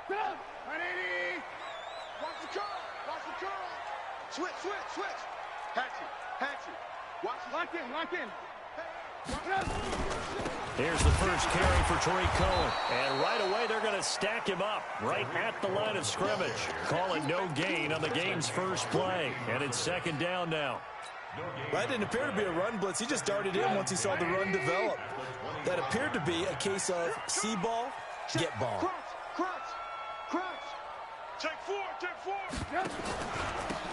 180. Watch the curl. Watch the curl. Switch, switch, switch. Hatchet. Watch it. Lock in. Here's the first carry for Tariq Cohen. And right away, they're going to stack him up right at the line of scrimmage. Call it no gain on the game's first play. And it's second down now. That didn't appear to be a run blitz. He just darted in once he saw the run develop. That appeared to be a case of see ball, get ball. Crunch. Take four.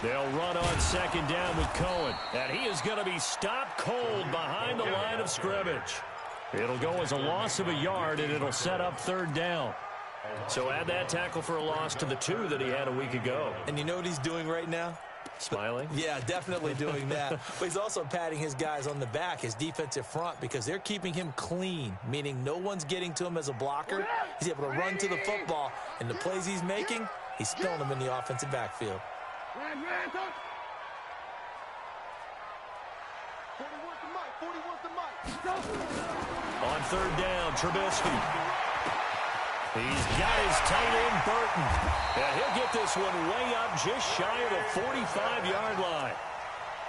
They'll run on second down with Cohen. And he is going to be stopped cold behind the line of scrimmage. It'll go as a loss of a yard, and it'll set up third down. So add that tackle for a loss to the 2 that he had a week ago. And you know what he's doing right now? Smiling? Yeah, definitely doing that. But he's also patting his guys on the back, his defensive front, because they're keeping him clean, meaning no one's getting to him as a blocker. He's able to run to the football, and the plays he's making, he's spilling them in the offensive backfield. 40 wants the mic. On third down, Trubisky. He's got his tight end, Burton. And he'll get this one way up just shy of the 45-yard line.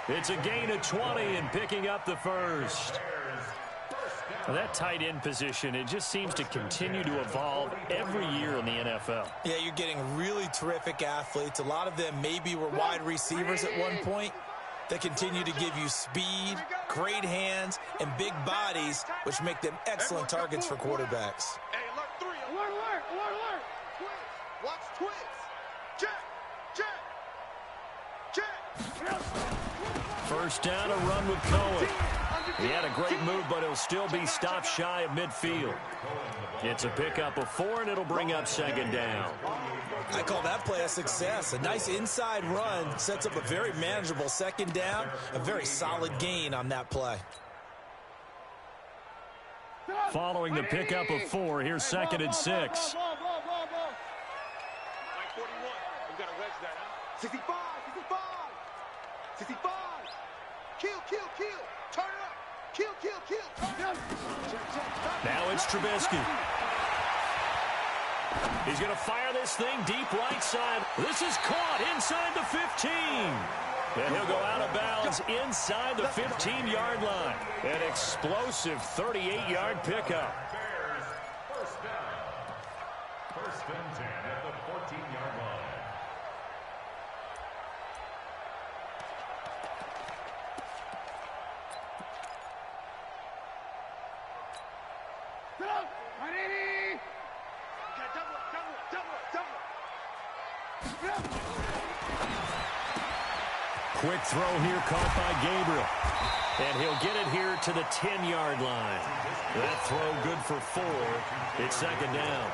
It's a gain of 20 and picking up the first. Well, that tight end position, it just seems to continue to evolve every year in the NFL. Yeah, you're getting really terrific athletes. A lot of them maybe were wide receivers at one point. They continue to give you speed, great hands, and big bodies, which make them excellent targets for quarterbacks. Hey, alert 3. Alert. Twins. Watch twins. Check. First down, a run with Cohen. He had a great move, but he'll still be stopped shy of midfield. It's a pickup of 4, and it'll bring up second down. I call that play a success. A nice inside run sets up a very manageable second down, a very solid gain on that play. Following the pickup of 4, here's second and 6. 41. We've got to wedge that, huh? 65. Kill. Turn it up. Kill. Turn it up. Now it's Trubisky. He's going to fire this thing deep right side. This is caught inside the 15. And he'll go out of bounds inside the 15-yard line. An explosive 38-yard pickup. First down. First and 10 at the 14-yard line. Quick throw here caught by Gabriel. And he'll get it here to the 10-yard line. That throw good for 4. It's second down.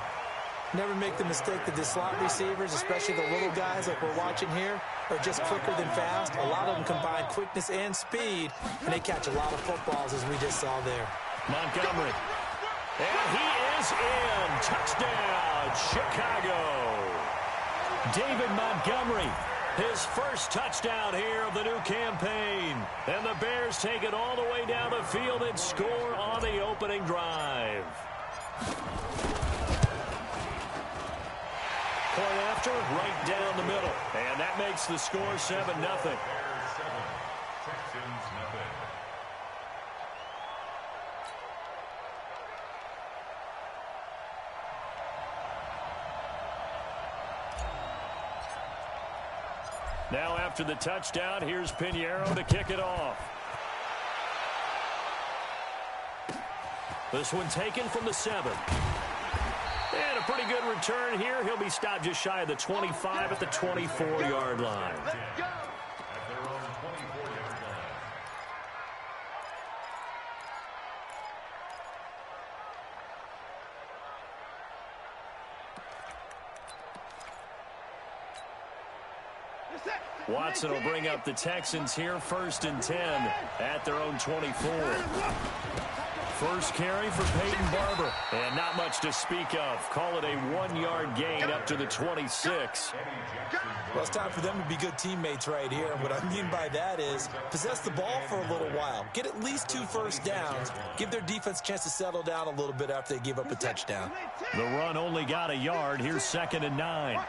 Never make the mistake that the slot receivers, especially the little guys like we're watching here, are just quicker than fast. A lot of them combine quickness and speed, and they catch a lot of footballs, as we just saw there. Montgomery. And he is in. Touchdown, Chicago. David Montgomery, his first touchdown here of the new campaign. And the Bears take it all the way down the field and score on the opening drive. Point after, right down the middle. And that makes the score 7-0. Texans nothing. Now after the touchdown, here's Pinheiro to kick it off. This one taken from the 7. And a pretty good return here. He'll be stopped just shy of the 25 at the 24-yard line. At their own 24-yard line. Watson will bring up the Texans here, 1st and 10 at their own 24. First carry for Peyton Barber. And not much to speak of. Call it a 1-yard gain up to the 26. Well, it's time for them to be good teammates right here. And what I mean by that is possess the ball for a little while. Get at least 2 first downs. Give their defense a chance to settle down a little bit after they give up a touchdown. The run only got a yard. Here's 2nd and 9.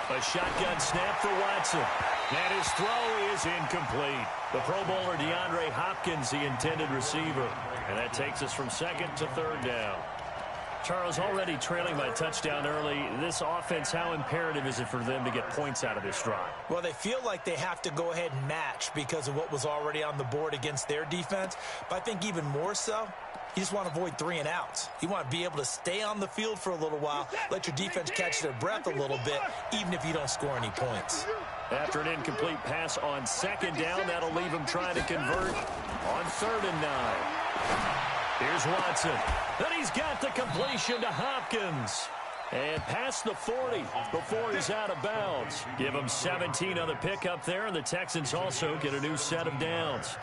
A shotgun snap for Watson. And his throw is incomplete. The Pro Bowler DeAndre Hopkins, the intended receiver. And that takes us from 2nd to 3rd down. Charles, already trailing by touchdown early. This offense, how imperative is it for them to get points out of this drive? Well, they feel like they have to go ahead and match because of what was already on the board against their defense. But I think even more so, you just want to avoid 3 and outs. You want to be able to stay on the field for a little while, let your defense catch their breath a little bit, even if you don't score any points. After an incomplete pass on 2nd down, that'll leave him trying to convert on 3rd and 9. Here's Watson. And he's got the completion to Hopkins. And past the 40 before he's out of bounds. Give him 17 on the pickup there, and the Texans also get a new set of downs.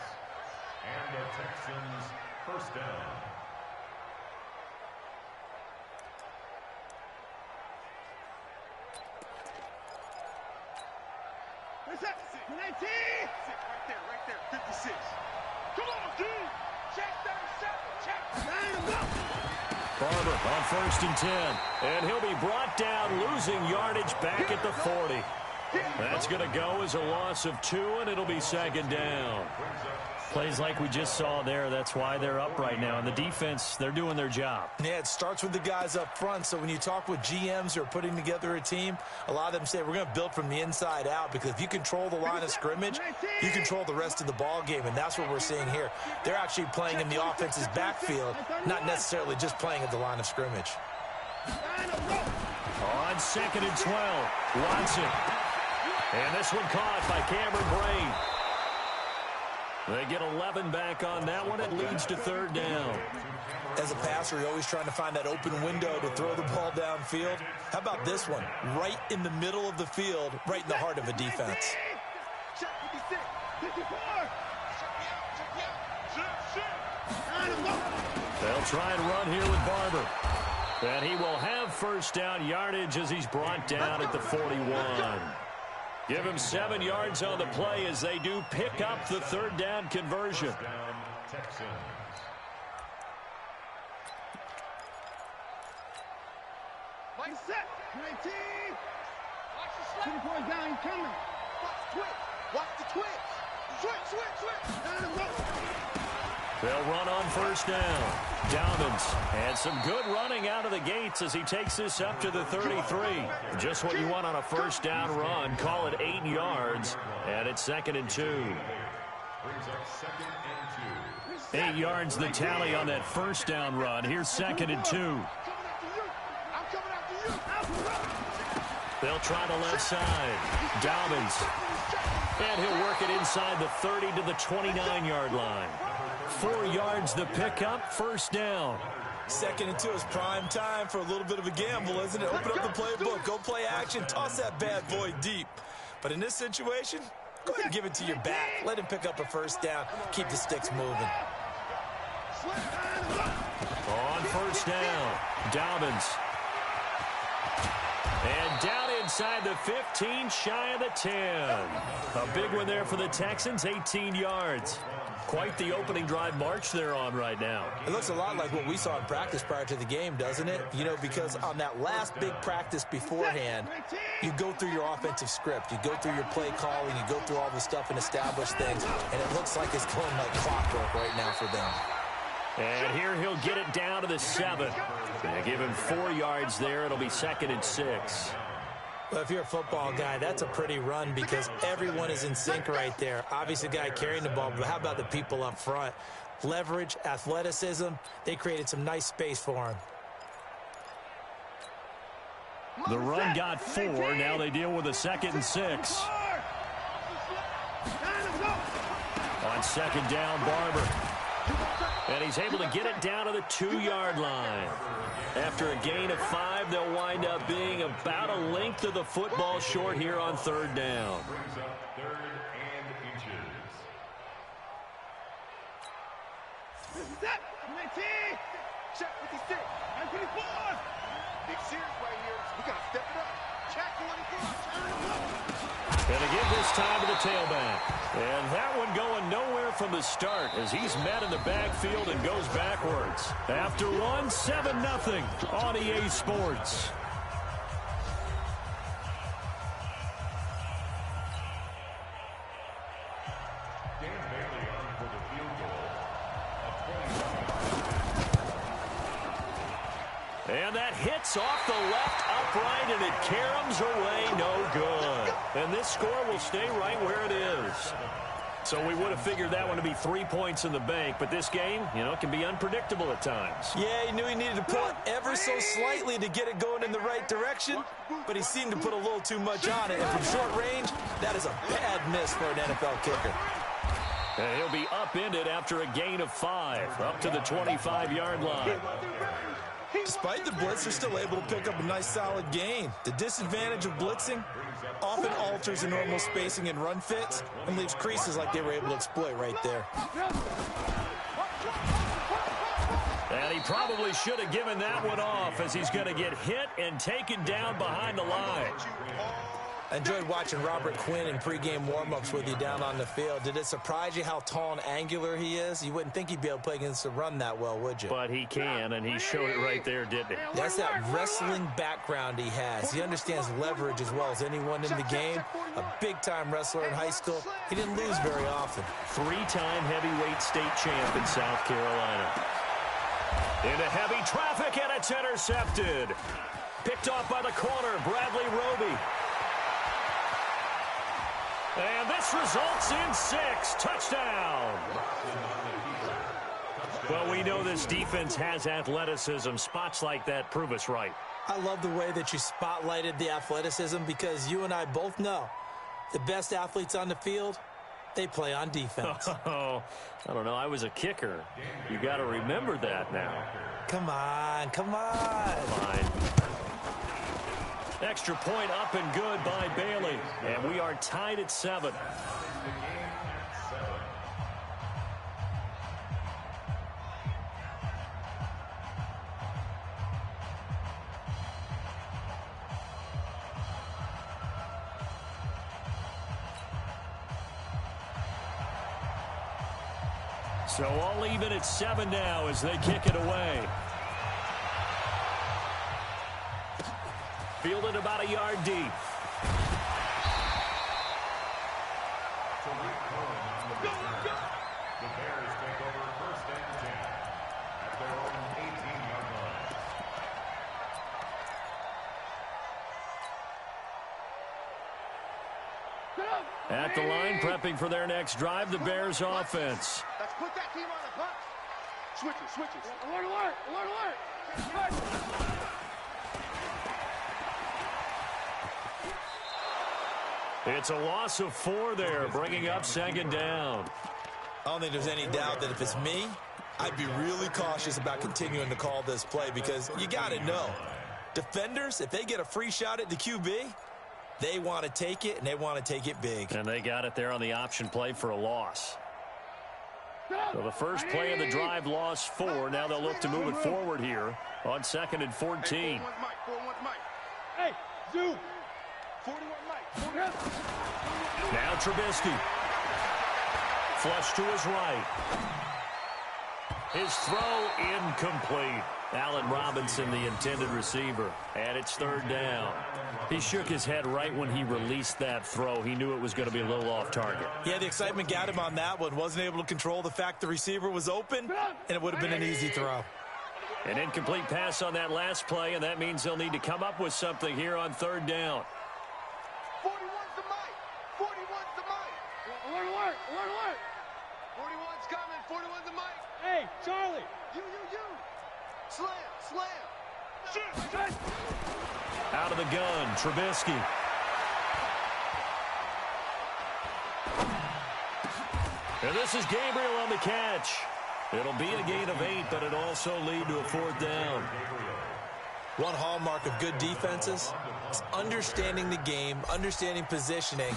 And the Texans, 1st down. Right there, 56. Come on, dude. Check 37. Check. Barber on 1st and 10. And he'll be brought down, losing yardage back at the 40. That's going to go as a loss of 2, and it'll be 2nd down. Plays like we just saw there. That's why they're up right now. And the defense, they're doing their job. Yeah, it starts with the guys up front. So when you talk with GMs who are putting together a team, a lot of them say we're going to build from the inside out, because if you control the line of scrimmage, you control the rest of the ball game, and that's what we're seeing here. They're actually playing in the offense's backfield, not necessarily just playing at the line of scrimmage. On 2nd and 12, Watson. And this one caught by Cameron Brain. They get 11 back on that one. It leads to 3rd down. As a passer, you're always trying to find that open window to throw the ball downfield. How about this one? Right in the middle of the field, right in the heart of a defense. They'll try and run here with Barber. And he will have 1st down yardage as he's brought down at the 41. Give him 7 yards on the play as they do pick up the 3rd down conversion. Down, Texans. Mike set. 19. Watch the slip. 2 points down, he's coming. Watch the twitch. Watch the twitch. Switch. They'll run on 1st down. Dobbins and some good running out of the gates as he takes this up to the 33. Just what you want on a 1st down run. Call it 8 yards, and it's 2nd and 2. Brings up 2nd and 2. 8 yards the tally on that 1st down run. Here's 2nd and 2. They'll try the left side. Dobbins. And he'll work it inside the 30 to the 29-yard line. 4 yards the pickup, 1st down. 2nd and 2 is prime time for a little bit of a gamble, isn't it? Open up the playbook, go play action, toss that bad boy deep. But in this situation, go ahead and give it to your back. Let him pick up a 1st down, keep the sticks moving. On 1st down, Dobbins. And down inside the 15, shy of the 10. A big one there for the Texans, 18 yards. Quite the opening drive march they're on right now. It looks a lot like what we saw in practice prior to the game, doesn't it? You know, because on that last big practice beforehand, you go through your offensive script. You go through your play calling. You go through all the stuff and establish things. And it looks like it's going like clockwork right now for them. And here he'll get it down to the 7. They give him 4 yards there. It'll be 2nd and 6. Well, if you're a football guy, that's a pretty run because everyone is in sync right there. Obviously, the guy carrying the ball, but how about the people up front? Leverage, athleticism, they created some nice space for him. The run got 4. Now they deal with a 2nd and 6. On 2nd down, Barber. And he's able to get it down to the 2-yard line. After a gain of 5, they'll wind up being about a length of the football short here on 3rd down. Brings up 3rd and inches. Set. 19. Check 56. 54. Big series right here. We got to step it up. Check 24. Turn it up. Gonna give this time to the tailback. And that one going nowhere from the start as he's met in the backfield and goes backwards. After one, 7-0 on EA Sports. Dan Bailey on for the field goal. And that hits off the left upright, and it caroms away, no good. And this score will stay right where it is. So we would have figured that one to be 3 points in the bank, but this game, can be unpredictable at times. Yeah, he knew he needed to pull it ever so slightly to get it going in the right direction, but he seemed to put a little too much on it. And from short range, that is a bad miss for an NFL kicker. And he'll be upended after a gain of 5, up to the 25-yard line. Despite the blitz, they're still able to pick up a nice solid gain. The disadvantage of blitzing often alters the normal spacing and run fits and leaves creases like they were able to exploit right there. And he probably should have given that one off as he's going to get hit and taken down behind the line. I enjoyed watching Robert Quinn in pregame warm-ups with you down on the field. Did it surprise you how tall and angular he is? You wouldn't think he'd be able to play against the run that well, would you? But he can, and he showed it right there, didn't he? That's that wrestling background he has. He understands leverage as well as anyone in the game. A big-time wrestler in high school. He didn't lose very often. 3-time heavyweight state champ in South Carolina. Into heavy traffic, and it's intercepted. Picked off by the corner, Bradley Roby. And this results in 6. Touchdown. Well, we know this defense has athleticism. Spots like that prove us right. I love the way that you spotlighted the athleticism because you and I both know the best athletes on the field, they play on defense. Oh, I don't know. I was a kicker. You got to remember that now. Come on, come on. Fine. Extra point up and good by Bailey. And we are tied at 7. So all even at 7 now as they kick it away. Fielded about a yard deep. The Bears take over 1st and 10 at their own 18-yard line. At the line, prepping for their next drive, the Bears offense. Let's put that team on the punch. Switches. Alert, alert, alert, alert. It's a loss of 4 there, bringing up 2nd down. I don't think there's any doubt that if it's me, I'd be really cautious about continuing to call this play because you got to know, defenders, if they get a free shot at the QB, they want to take it, and they want to take it big. And they got it there on the option play for a loss. So the first play of the drive lost 4. Now they'll look to move it forward here on 2nd and 14. Hey, Zoo. 41 Mike. Now Trubisky. Flush to his right. His throw incomplete. Allen Robinson, the intended receiver. And it's 3rd down. He shook his head right when he released that throw. He knew it was going to be a little off target. Yeah, the excitement got him on that one. Wasn't able to control the fact the receiver was open, and it would have been an easy throw. An incomplete pass on that last play, and that means they'll need to come up with something here on 3rd down. 41's the mic. 41's the mic. Alert, alert, alert, alert. 41's coming. 41's the mic. Hey, Charlie. You. Slam. Shoot. Out of the gun, Trubisky. And this is Gabriel on the catch. It'll be a gain of 8, but it also lead to a 4th down. One hallmark of good defenses is understanding the game, understanding positioning,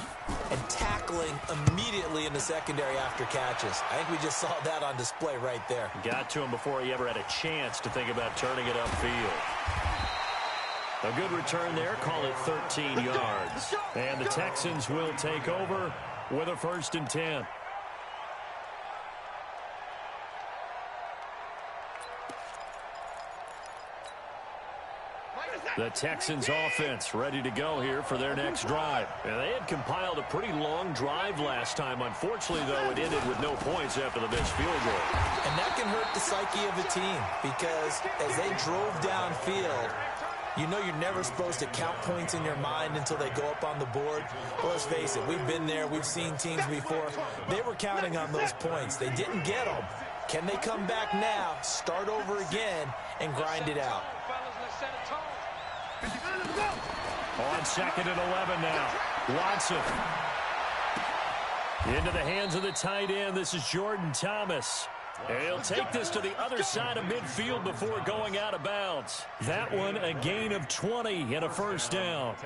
and tackling immediately in the secondary after catches. I think we just saw that on display right there. Got to him before he ever had a chance to think about turning it upfield. A good return there, call it 13 yards. And the Texans will take over with a 1st and 10. The Texans offense ready to go here for their next drive. And they had compiled a pretty long drive last time. Unfortunately, though, it ended with no points after the missed field goal. And that can hurt the psyche of a team because as they drove downfield, you know you're never supposed to count points in your mind until they go up on the board. Well, let's face it, we've been there. We've seen teams before. They were counting on those points. They didn't get them. Can they come back now, start over again, and grind it out? On 2nd and 11 now. Watson. Into the hands of the tight end. This is Jordan Thomas. And he'll take this to the other side of midfield before going out of bounds. That one a gain of 20 and a 1st down.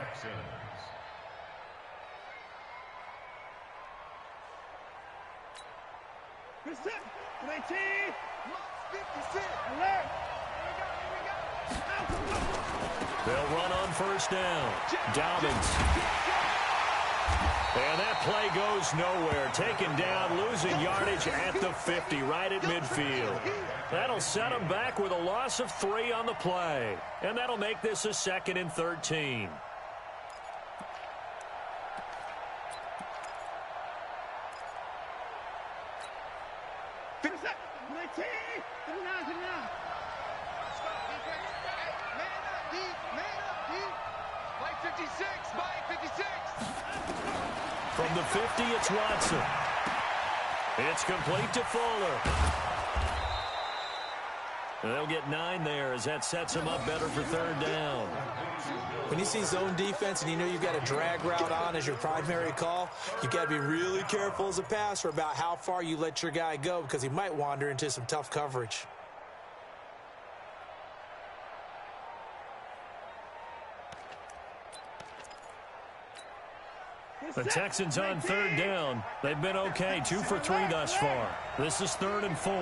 They'll run on 1st down. Dobbins. And that play goes nowhere. Taken down, losing yardage at the 50, right at midfield. That'll set them back with a loss of 3 on the play. And that'll make this a 2nd and 13. From the 50, it's Watson. It's complete to Fuller. And they'll get 9 there as that sets them up better for 3rd down. When you see zone defense and you know you've got a drag route on as your primary call, you've got to be really careful as a passer about how far you let your guy go because he might wander into some tough coverage. The Texans on 3rd down. They've been okay, 2 for 3 thus far. This is 3rd and 4.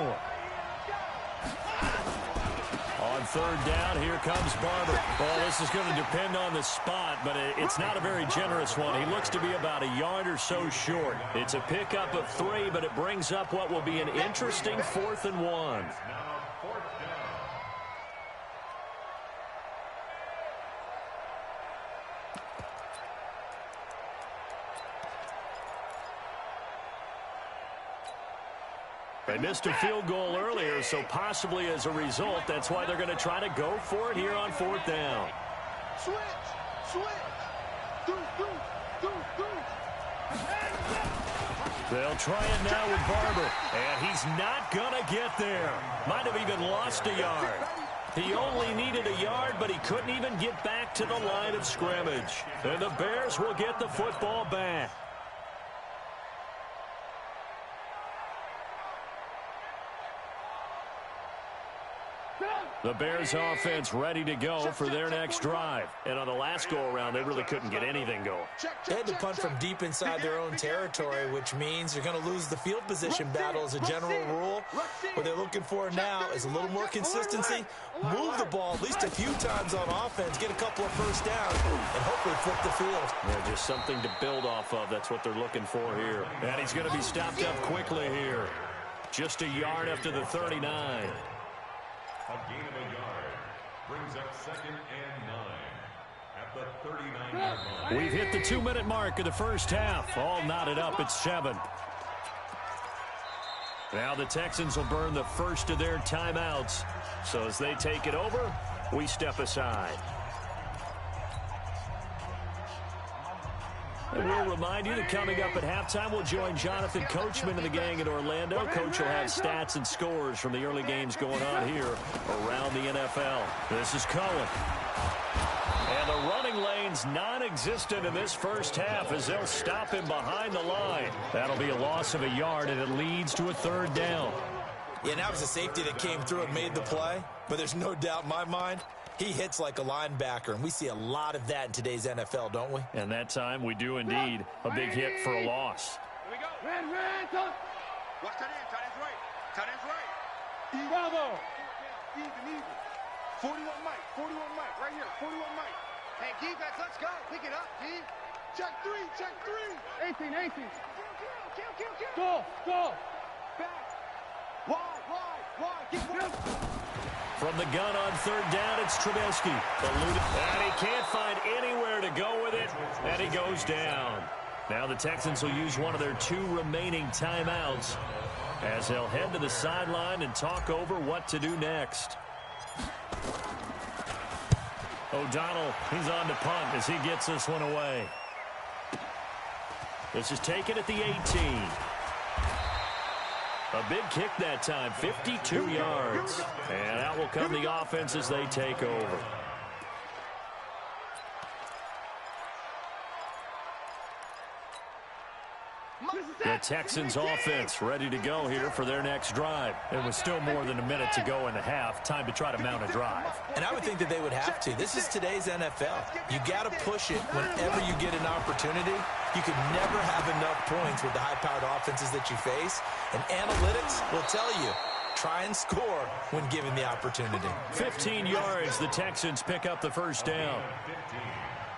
On 3rd down, here comes Barber. Well, this is going to depend on the spot, but it's not a very generous one. He looks to be about a yard or so short. It's a pickup of 3, but it brings up what will be an interesting 4th and 1. They missed a field goal earlier, so possibly as a result, that's why they're going to try to go for it here on 4th down. They'll try it now with Barber, and he's not going to get there. Might have even lost a yard. He only needed a yard, but he couldn't even get back to the line of scrimmage. And the Bears will get the football back. The Bears offense ready to go for their next drive. And on the last go-around, they really couldn't get anything going. They had to punt from deep inside their own territory, which means they're going to lose the field position battle as a general rule. What they're looking for now is a little more consistency, move the ball at least a few times on offense, get a couple of 1st downs, and hopefully flip the field. Yeah, just something to build off of. That's what they're looking for here. And he's going to be stopped up quickly here. Just a yard after the 39. A gain of a yard brings up 2nd and 9 at the 39-yard line. We've hit the 2-minute mark of the 1st half. All knotted up at 7. Now the Texans will burn the first of their timeouts. So as they take it over, we step aside. And we'll remind you that coming up at halftime, we'll join Jonathan Coachman and the gang in Orlando. Coach will have stats and scores from the early games going on here around the NFL. This is Cohen. And the running lane's non-existent in this 1st half as they'll stop him behind the line. That'll be a loss of a yard, and it leads to a 3rd down. Yeah, that was a safety that came through and made the play, but there's no doubt in my mind He hits like a linebacker, and we see a lot of that in today's NFL, don't we? And that time we do indeed. A big hit for a loss. Here we go. Red. Watch tight end. Tight end's right. Tight end's right. Bravo. Even. 41 Mike. Right here. 41 Mike. Hey, defense, let's go. Pick it up, D. Check three. 18. Kill. Back. Wide. Get one. From the gun on third down, it's Trubisky. And he can't find anywhere to go with it, and he goes down. Now the Texans will use one of their 2 remaining timeouts as they'll head to the sideline and talk over what to do next. O'Donnell, he's on to punt as he gets this one away. This is taken at the 18. A big kick that time, 52 yards. And out will come the offense as they take over. The Texans offense ready to go here for their next drive. It was still more than a minute to go in the half. Time to try to mount a drive. And I would think that they would have to. This is today's NFL. You got to push it whenever you get an opportunity. You can never have enough points with the high-powered offenses that you face. And analytics will tell you, try and score when given the opportunity. 15 yards, the Texans pick up the first down.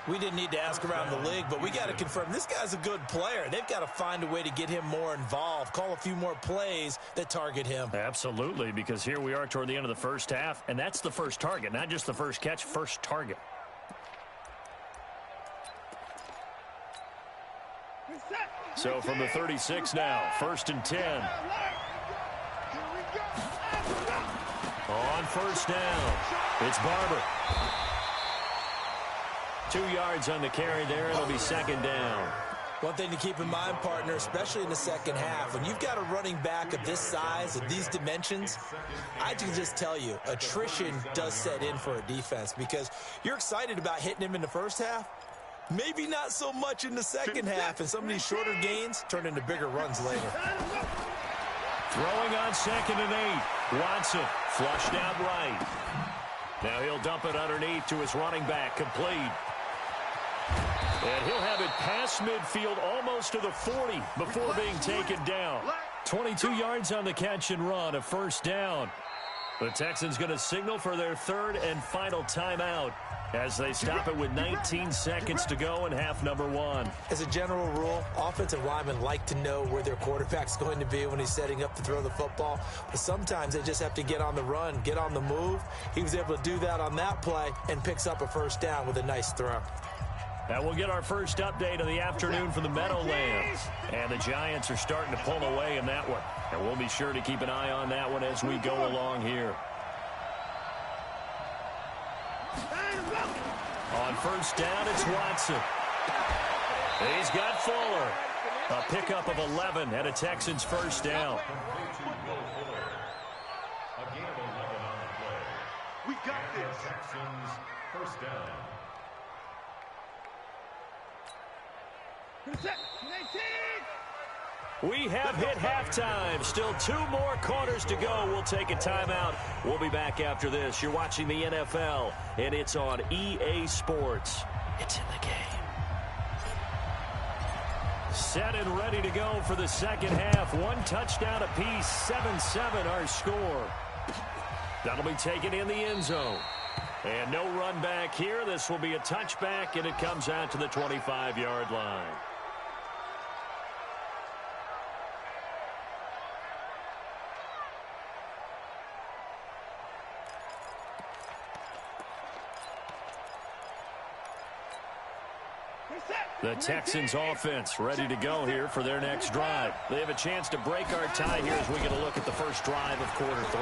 We didn't need to ask around the league, but we got to confirm this guy's a good player. They've got to find a way to get him more involved, call a few more plays that target him. Absolutely, because here we are toward the end of the first half, and that's the first target, not just the first catch, first target. So from the 36 now, 1st and 10. On first down, it's Barber. 2 yards on the carry there. It'll be 2nd down. One thing to keep in mind, partner, especially in the second half, when you've got a running back of this size, of these dimensions, I can just tell you, attrition does set in for a defense because you're excited about hitting him in the first half. Maybe not so much in the second half, and some of these shorter gains turn into bigger runs later. Throwing on 2nd and 8. Watson flushed out right. Now he'll dump it underneath to his running back, complete. And he'll have it past midfield almost to the 40 before being taken down. 22 yards on the catch and run, a first down. The Texans going to signal for their 3rd and final timeout as they stop it with 19 seconds to go in half number 1. As a general rule, offensive linemen like to know where their quarterback's going to be when he's setting up to throw the football. But sometimes they just have to get on the run, get on the move. He was able to do that on that play and picks up a first down with a nice throw. Now we'll get our first update of the afternoon from the Meadowlands. And the Giants are starting to pull away in that one. And we'll be sure to keep an eye on that one as we go along here. On first down, it's Watson. He's got Fuller. A pickup of 11 and a Texans first down. A gain of 11 on the play. We got this. Texans first down. We have hit halftime. Still 2 more quarters to go. We'll take a timeout. We'll be back after this. You're watching the NFL, and it's on EA Sports. It's in the game. Set and ready to go for the second half. 1 touchdown apiece, 7-7 our score. That'll be taken in the end zone. And no run back here. This will be a touchback, and it comes out to the 25-yard line. The Texans offense ready to go here for their next drive. They have a chance to break our tie here as we get a look at the first drive of quarter 3.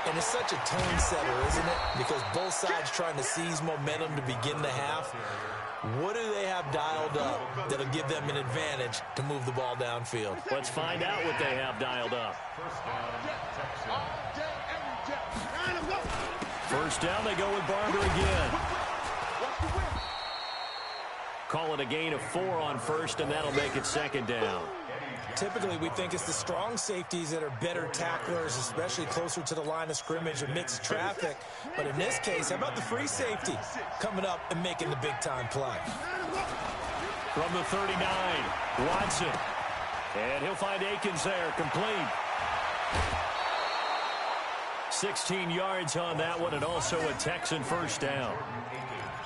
And it's such a tone setter, isn't it? Because both sides trying to seize momentum to begin the half. What do they have dialed up that'll give them an advantage to move the ball downfield? Let's find out what they have dialed up. First down, they go with Barber again. Call it a gain of 4 on first, and that'll make it 2nd down. Typically, we think it's the strong safeties that are better tacklers, especially closer to the line of scrimmage amidst traffic. But in this case, how about the free safety coming up and making the big-time play? From the 39, Watson. And he'll find Akins there, complete. 16 yards on that one, and also a Texan first down.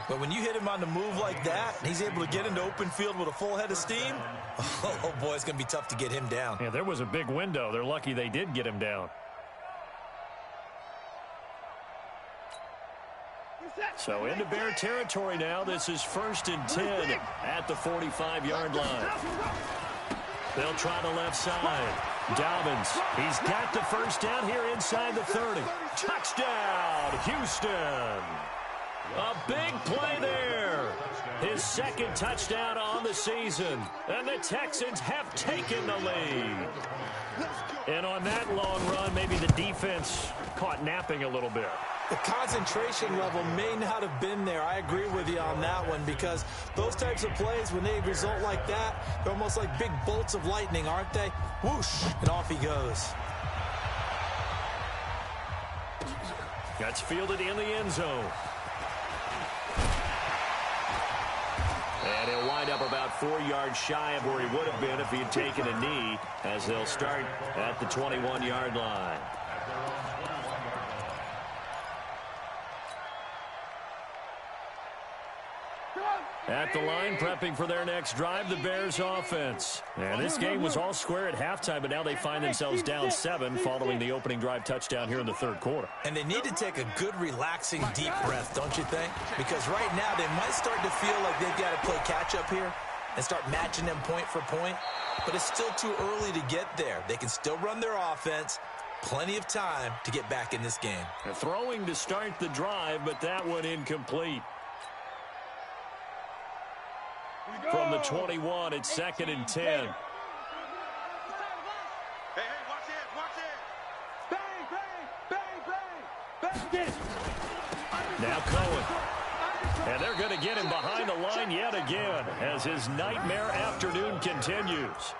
But when you hit him on the move like that, and he's able to get into open field with a full head of steam, oh boy, it's going to be tough to get him down. Yeah, there was a big window. They're lucky they did get him down. So into Bear territory now. This is 1st and 10 at the 45-yard line. They'll try the left side. Dobbins, he's got the first down here inside the 30. Touchdown, Houston. A big play there. His second touchdown on the season. And the Texans have taken the lead. And on that long run, maybe the defense caught napping a little bit. The concentration level may not have been there. I agree with you on that one, because those types of plays, when they result like that, they're almost like big bolts of lightning, aren't they? Whoosh, and off he goes. That's fielded in the end zone. And he'll wind up about 4 yards shy of where he would have been if he had taken a knee, as they'll start at the 21-yard line. At the line, prepping for their next drive, the Bears offense. And this game was all square at halftime, but now they find themselves down 7 following the opening drive touchdown here in the third quarter. And they need to take a good, relaxing, deep breath, don't you think? Because right now they might start to feel like they've got to play catch-up here and start matching them point for point. But it's still too early to get there. They can still run their offense. Plenty of time to get back in this game. And throwing to start the drive, but that one incomplete. From the 21, it's 2nd and 10. Hey, watch it, watch it. Bang, bang, bang, bang. Now Cohen. And they're going to get him behind the line yet again as his nightmare afternoon continues.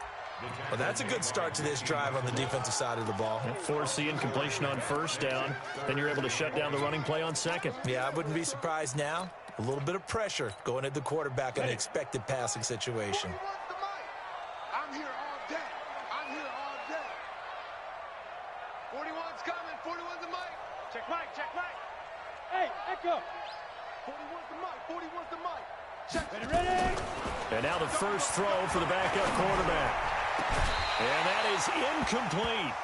Well, that's a good start to this drive on the defensive side of the ball. Force the incompletion on first down. Then you're able to shut down the running play on second. Yeah, I wouldn't be surprised now. A little bit of pressure going at the quarterback in an expected passing situation. I'm here all day. I'm here all day. 41's coming. 41's the mic. Check mic. Check mic. Hey, echo. 41's the mic. 41's the mic. Check. Ready? And now the first throw for the backup quarterback. And that is incomplete.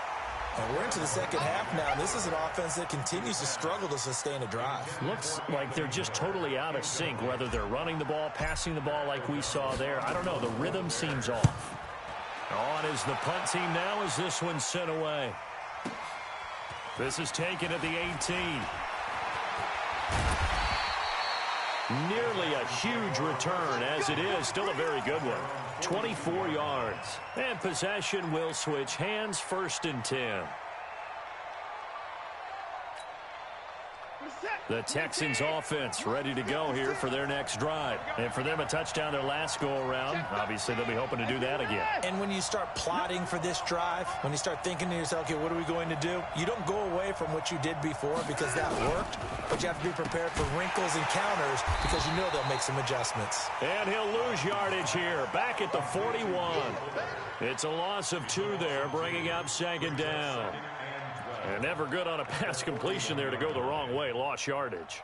And we're into the second half now. This is an offense that continues to struggle to sustain a drive. Looks like they're just totally out of sync, whether they're running the ball, passing the ball like we saw there. I don't know. The rhythm seems off. On is the punt team now as this one's sent away. This is taken at the 18. Nearly a huge return, as it is. Still a very good one. 24 yards. And possession will switch hands, 1st and 10. The Texans offense ready to go here for their next drive. And for them, a touchdown their last go-around. Obviously, they'll be hoping to do that again. And when you start plotting for this drive, when you start thinking to yourself, okay, what are we going to do? You don't go away from what you did before because that worked, but you have to be prepared for wrinkles and counters because you know they'll make some adjustments. And he'll lose yardage here, back at the 41. It's a loss of 2 there, bringing up 2nd down. And never good on a pass completion there to go the wrong way. Lost yardage.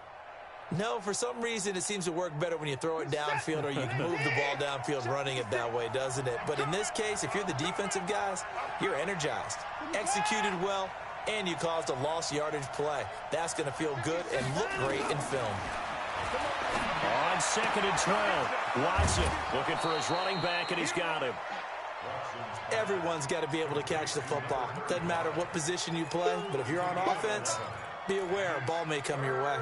No, for some reason it seems to work better when you throw it downfield or you move the ball downfield running it that way, doesn't it? But in this case, if you're the defensive guys, you're energized, executed well, and you caused a lost yardage play. That's going to feel good and look great in film. On 2nd and 12, Watson looking for his running back, and he's got him. Everyone's got to be able to catch the football. Doesn't matter what position you play, but if you're on offense, be aware a ball may come your way.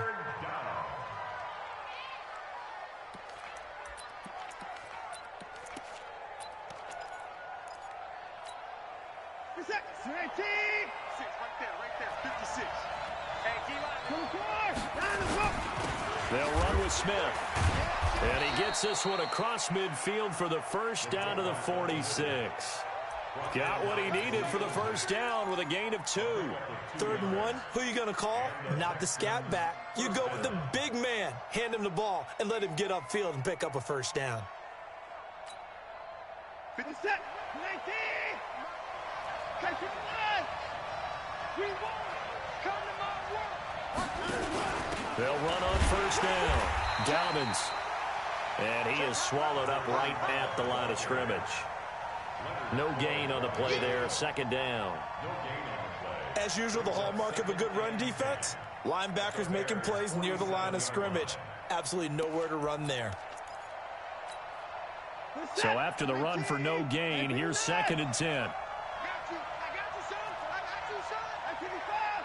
They'll run with Smith. And he gets this one across midfield for the first down to the 46. Got what he needed for the first down with a gain of 2. 3rd and 1, who are you going to call? Not the scat back. You go with the big man. Hand him the ball and let him get upfield and pick up a first down. 50 set, 19. Catch it, we won. Come to my work. They'll run on first down. Dobbins. And he is swallowed up right at the line of scrimmage. No gain on the play there. 2nd down. As usual, the hallmark of a good run defense, linebackers making plays near the line of scrimmage. Absolutely nowhere to run there. So after the run for no gain, here's 2nd and 10. I got you, son. I got you, son. That's 55.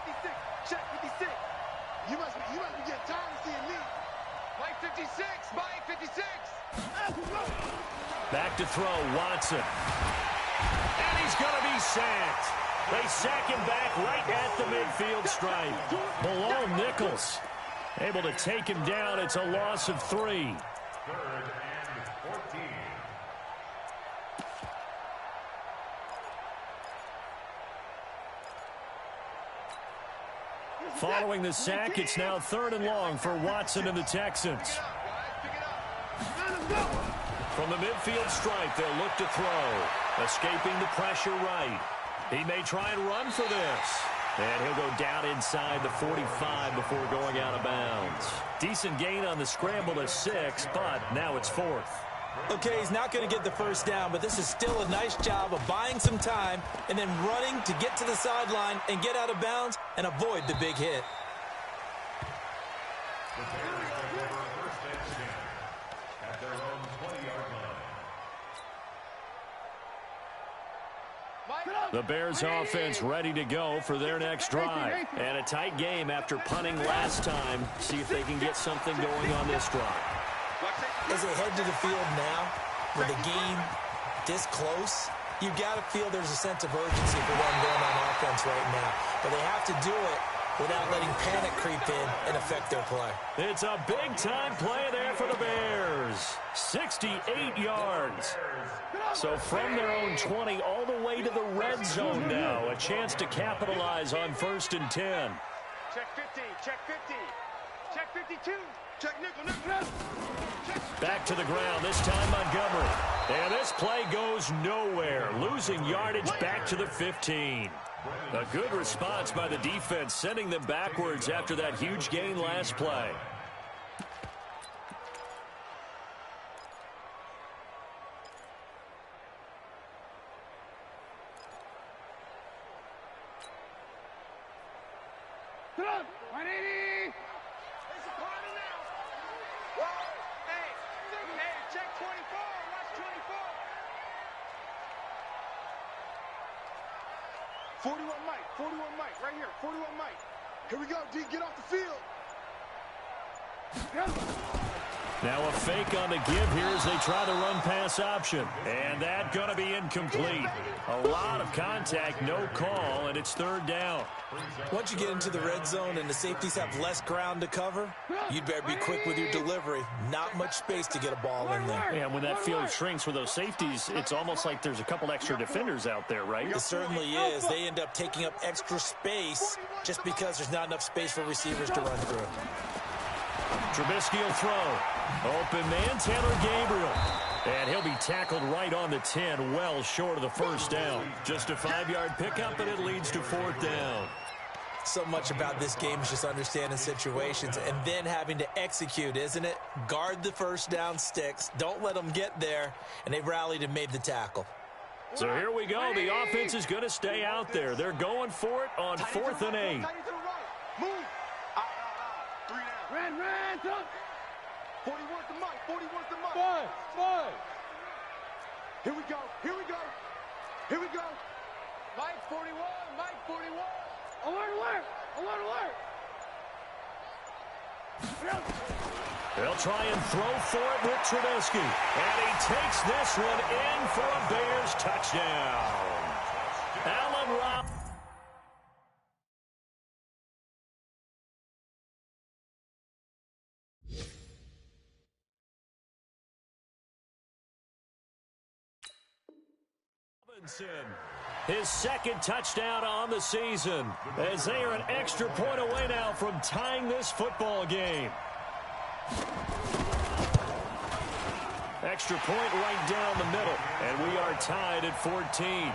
56. Check 56. You must be getting tired of seeing me. Mike 56. Mike 56. Back to throw, Watson. And he's going to be sacked. They sack him back right at the midfield stripe. Below Nichols. Able to take him down. It's a loss of 3. 3rd and 14. Following the sack, it's now 3rd and long for Watson and the Texans. From the midfield stripe, they'll look to throw. Escaping the pressure right. He may try and run for this. And he'll go down inside the 45 before going out of bounds. Decent gain on the scramble to 6, but now it's 4th. Okay, he's not going to get the first down, but this is still a nice job of buying some time and then running to get to the sideline and get out of bounds and avoid the big hit. The Bears take over 1st and 10 at their own 20-yard line. The Bears offense ready to go for their next drive. And a tight game after punting last time. See if they can get something going on this drive. As they head to the field now, with the game this close, you've got to feel there's a sense of urgency for them going on offense right now. But they have to do it without letting panic creep in and affect their play. It's a big-time play there for the Bears. 68 yards. So from their own 20 all the way to the red zone now. A chance to capitalize on 1st and 10. Check 50. Check 50. Check 52. Check nickel. Back to the ground, this time Montgomery. And this play goes nowhere. Losing yardage back to the 15. A good response by the defense, sending them backwards after that huge gain last play. Come on, 180. It's a party now. Whoa, hey, check 24. Watch 24. 41 Mike, right here. 41 Mike. Here we go, D. Get off the field. Now a fake on the give here as they try the run-pass option. And that's going to be incomplete. A lot of contact, no call, and it's 3rd down. Once you get into the red zone and the safeties have less ground to cover, you'd better be quick with your delivery. Not much space to get a ball in there. Yeah, when that field shrinks with those safeties, it's almost like there's a couple extra defenders out there, right? It certainly is. They end up taking up extra space just because there's not enough space for receivers to run through. Trubisky will throw. Open man, Taylor Gabriel. And he'll be tackled right on the 10, well short of the first down. Just a 5-yard pickup, and it leads to 4th down. So much about this game is just understanding situations and then having to execute, isn't it? Guard the first down sticks. Don't let them get there. And they've rallied and made the tackle. So here we go. The offense is going to stay out there. They're going for it on 4th and 8. Move. 3 down. Ran, 41's the Mike. 41's the Mike. Five. Here we go. Mike 41. Alert. They'll try and throw for it with Trubisky. And he takes this one in for a Bears touchdown. Allen Robinson. His second touchdown on the season, as they are an extra point away now from tying this football game. Extra point right down the middle, and we are tied at 14.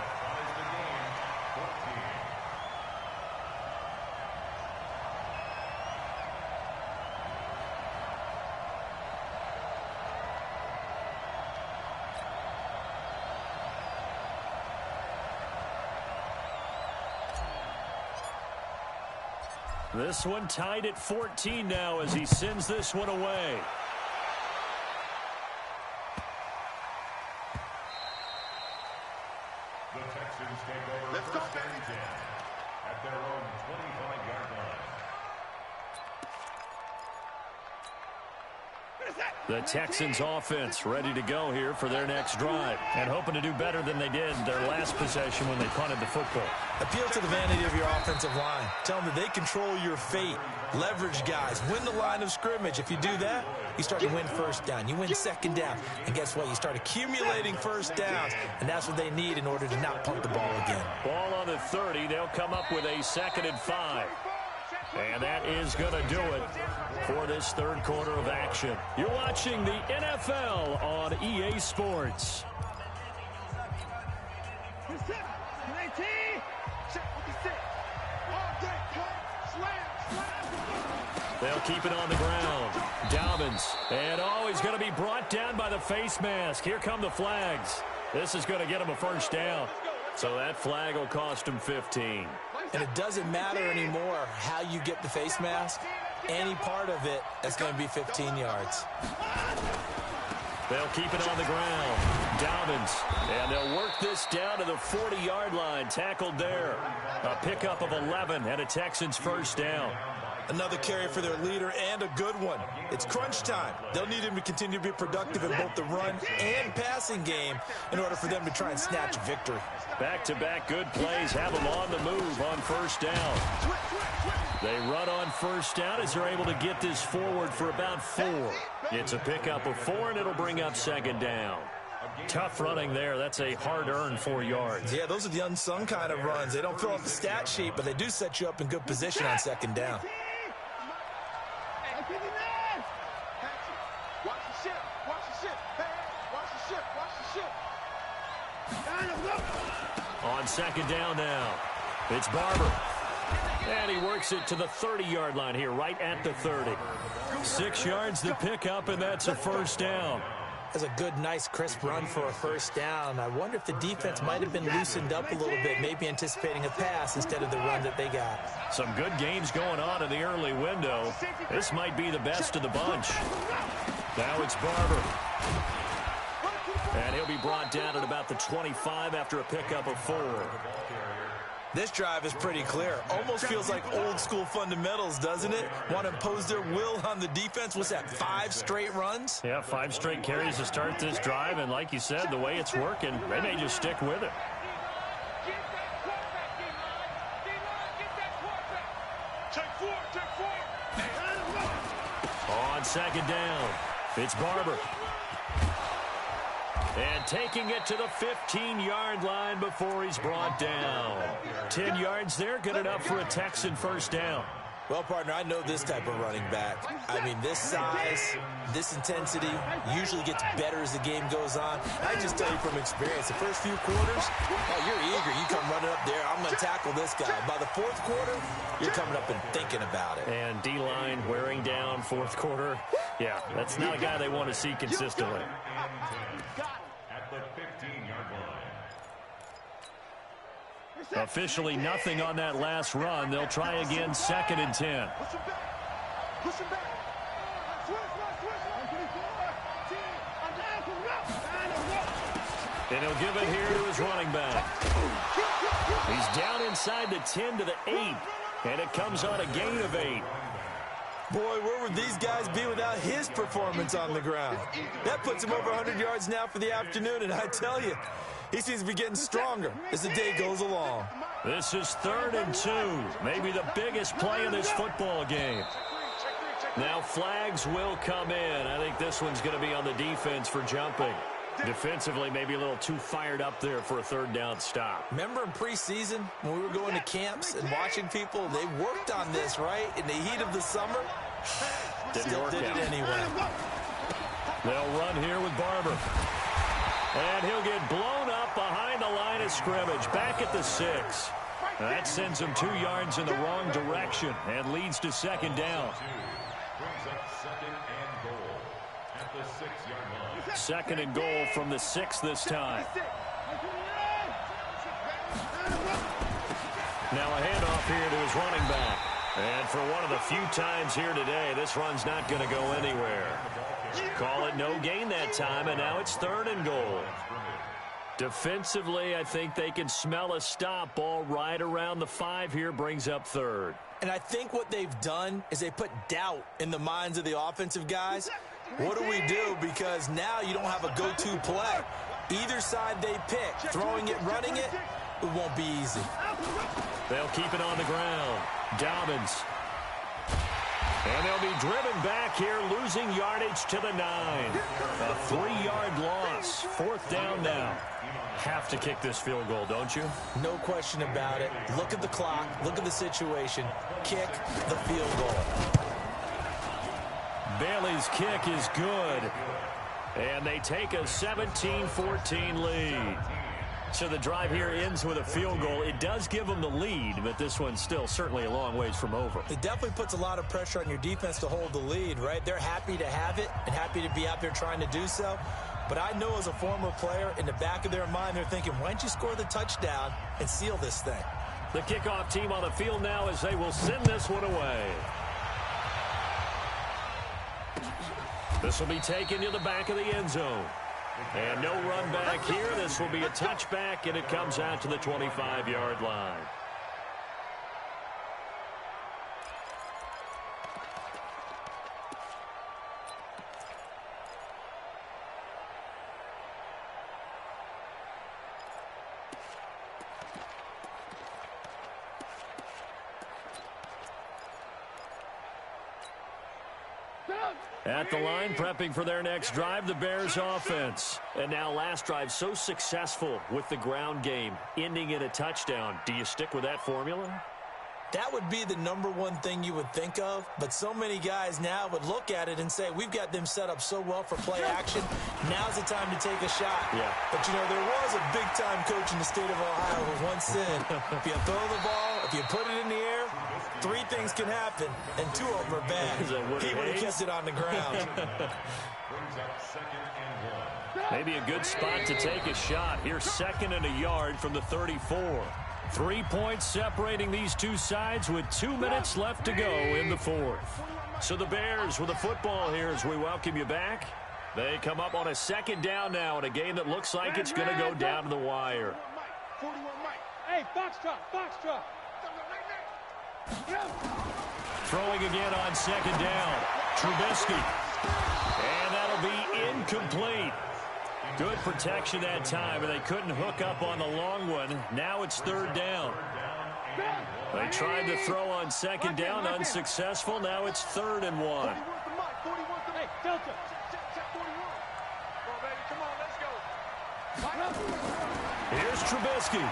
This one tied at 14 now as he sends this one away. The Texans take over first and 10 at their own 25-yard line. The Texans offense ready to go here for their next drive and hoping to do better than they did their last possession when they punted the football. Appeal to the vanity of your offensive line. Tell them that they control your fate. Leverage guys. Win the line of scrimmage. If you do that, you start to win first down. You win second down. And guess what? You start accumulating first downs. And that's what they need in order to not punt the ball again. Ball on the 30. They'll come up with a 2nd and 5. And that is going to do it for this third quarter of action. You're watching the NFL on EA Sports. They'll keep it on the ground. Dobbins. And he's going to be brought down by the face mask. Here come the flags. This is going to get him a first down. So that flag will cost him 15. And it doesn't matter anymore how you get the face mask. Any part of it is going to be 15 yards. They'll keep it on the ground. Dobbins. And they'll work this down to the 40-yard line. Tackled there. A pickup of 11 and a Texans first down. Another carry for their leader and a good one. It's crunch time. They'll need him to continue to be productive in both the run and passing game in order for them to try and snatch a victory. Back-to-back good plays have them on the move on first down. They run on first down as they're able to get this forward for about 4. It's a pickup of 4, and it'll bring up second down. Tough running there. That's a hard-earned 4 yards. Yeah, those are the unsung kind of runs. They don't fill up the stat sheet, but they do set you up in good position on second down. On second down now, it's Barber. And he works it to the 30-yard line here, right at the 30. 6 yards to pick up, and that's a first down. That's a good, nice, crisp run for a first down. I wonder if the defense might have been loosened up a little bit, maybe anticipating a pass instead of the run that they got. Some good games going on in the early window. This might be the best of the bunch. Now it's Barber. And he'll be brought down at about the 25 after a pickup of 4. This drive is pretty clear. Almost feels like old school fundamentals, doesn't it? Want to impose their will on the defense. What's that, 5 straight runs? Yeah, 5 straight carries to start this drive. And like you said, the way it's working, they may just stick with it. On second down, it's Barber. And taking it to the 15-yard line before he's brought down. 10 yards there, good enough for a Texan first down. Well, partner, I know this type of running back. I mean, this size, this intensity usually gets better as the game goes on. I just tell you from experience, the first few quarters, oh, you're eager. You come running up there, I'm going to tackle this guy. By the fourth quarter, you're coming up and thinking about it. And D-line wearing down fourth quarter. Yeah, that's not a guy they want to see consistently. At the 15-yard line. Officially nothing on that last run. They'll try again, 2nd and 10. And he'll give it here to his running back. He's down inside the 10 to the 8. And it comes on a gain of 8. Boy, where would these guys be without his performance on the ground? That puts him over 100 yards now for the afternoon, and I tell you, he seems to be getting stronger as the day goes along. This is 3rd and 2, maybe the biggest play of this football game. Now flags will come in. I think this one's going to be on the defense for jumping. Defensively, maybe a little too fired up there for a third down stop. Remember in preseason when we were going to camps and watching people, they worked on this, right? In the heat of the summer, still did it anyway. They'll run here with Barber. And he'll get blown up behind the line of scrimmage, back at the 6. That sends him 2 yards in the wrong direction and leads to second down. Brings up second and goal at the 6-yard line. Second and goal from the 6 this time. Now a handoff here to his running back. And for one of the few times here today, this run's not going to go anywhere. Call it no gain that time, and now it's third and goal. Defensively, I think they can smell a stop. Ball right around the 5 here, brings up third. And I think what they've done is they put doubt in the minds of the offensive guys. What do we do? Because now you don't have a go-to play. Either side they pick, throwing it, running it, it won't be easy. They'll keep it on the ground. Dobbins. And they'll be driven back here, losing yardage to the 9. A 3-yard loss. Fourth down now. Have to kick this field goal, don't you? No question about it. Look at the clock. Look at the situation. Kick the field goal. Bailey's kick is good. And they take a 17-14 lead. So the drive here ends with a field goal. It does give them the lead, but this one's still certainly a long ways from over. It definitely puts a lot of pressure on your defense to hold the lead, right? They're happy to have it and happy to be out there trying to do so. But I know as a former player, in the back of their mind, they're thinking, why don't you score the touchdown and seal this thing? The kickoff team on the field now as they will send this one away. This will be taken to the back of the end zone. And no run back here. This will be a touchback, and it comes out to the 25-yard line. At the line, prepping for their next drive, the Bears offense. And now last drive so successful with the ground game, ending in a touchdown. Do you stick with that formula? That would be the #1 thing you would think of, but so many guys now would look at it and say, we've got them set up so well for play action. Now's the time to take a shot. Yeah. But, you know, there was a big-time coach in the state of Ohio who once said, if you throw the ball, if you put it in the air, 3 things can happen, and 2 of them are bad. He would have kept it on the ground. Maybe a good spot to take a shot. Here's second and a yard from the 34. 3 points separating these two sides with 2 minutes left to go in the fourth. So the Bears with the football here as we welcome you back. They come up on a second down now in a game that looks like it's going to go down to the wire. Hey, Foxtrot, Foxtrot. Throwing again on second down. Trubisky. And that'll be incomplete. Good protection that time, and they couldn't hook up on the long one. Now it's third down. They tried to throw on second down, unsuccessful. Now it's 3rd and 1. Hey, Delta. Check 41. Come on, baby. Come on, let's go. Here's Trubisky.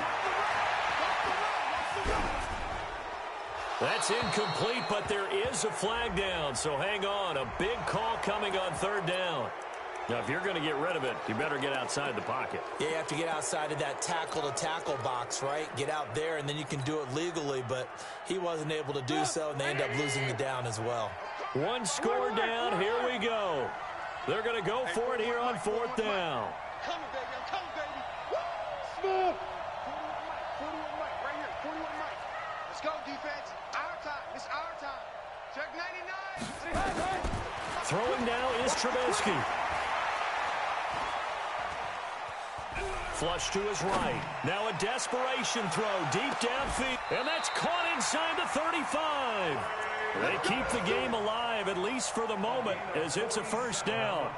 That's incomplete, but there is a flag down, so hang on. A big call coming on third down. Now, if you're going to get rid of it, you better get outside the pocket. Yeah, you have to get outside of that tackle-to-tackle box, right? Get out there, and then you can do it legally, but he wasn't able to do so, and they end up losing the down as well. 1 score down. Here we go. They're going to go for it here on 4th down. Coming, baby. I'm coming, baby. Woo! Smooth. 41 Mike. Right here. 41 Mike. Let's go, defense. Our time. It's our time. Check 99. Throwing now is Trubisky. Flush to his right. Now a desperation throw deep downfield. And that's caught inside the 35. They keep the game alive, at least for the moment, as it's a first down.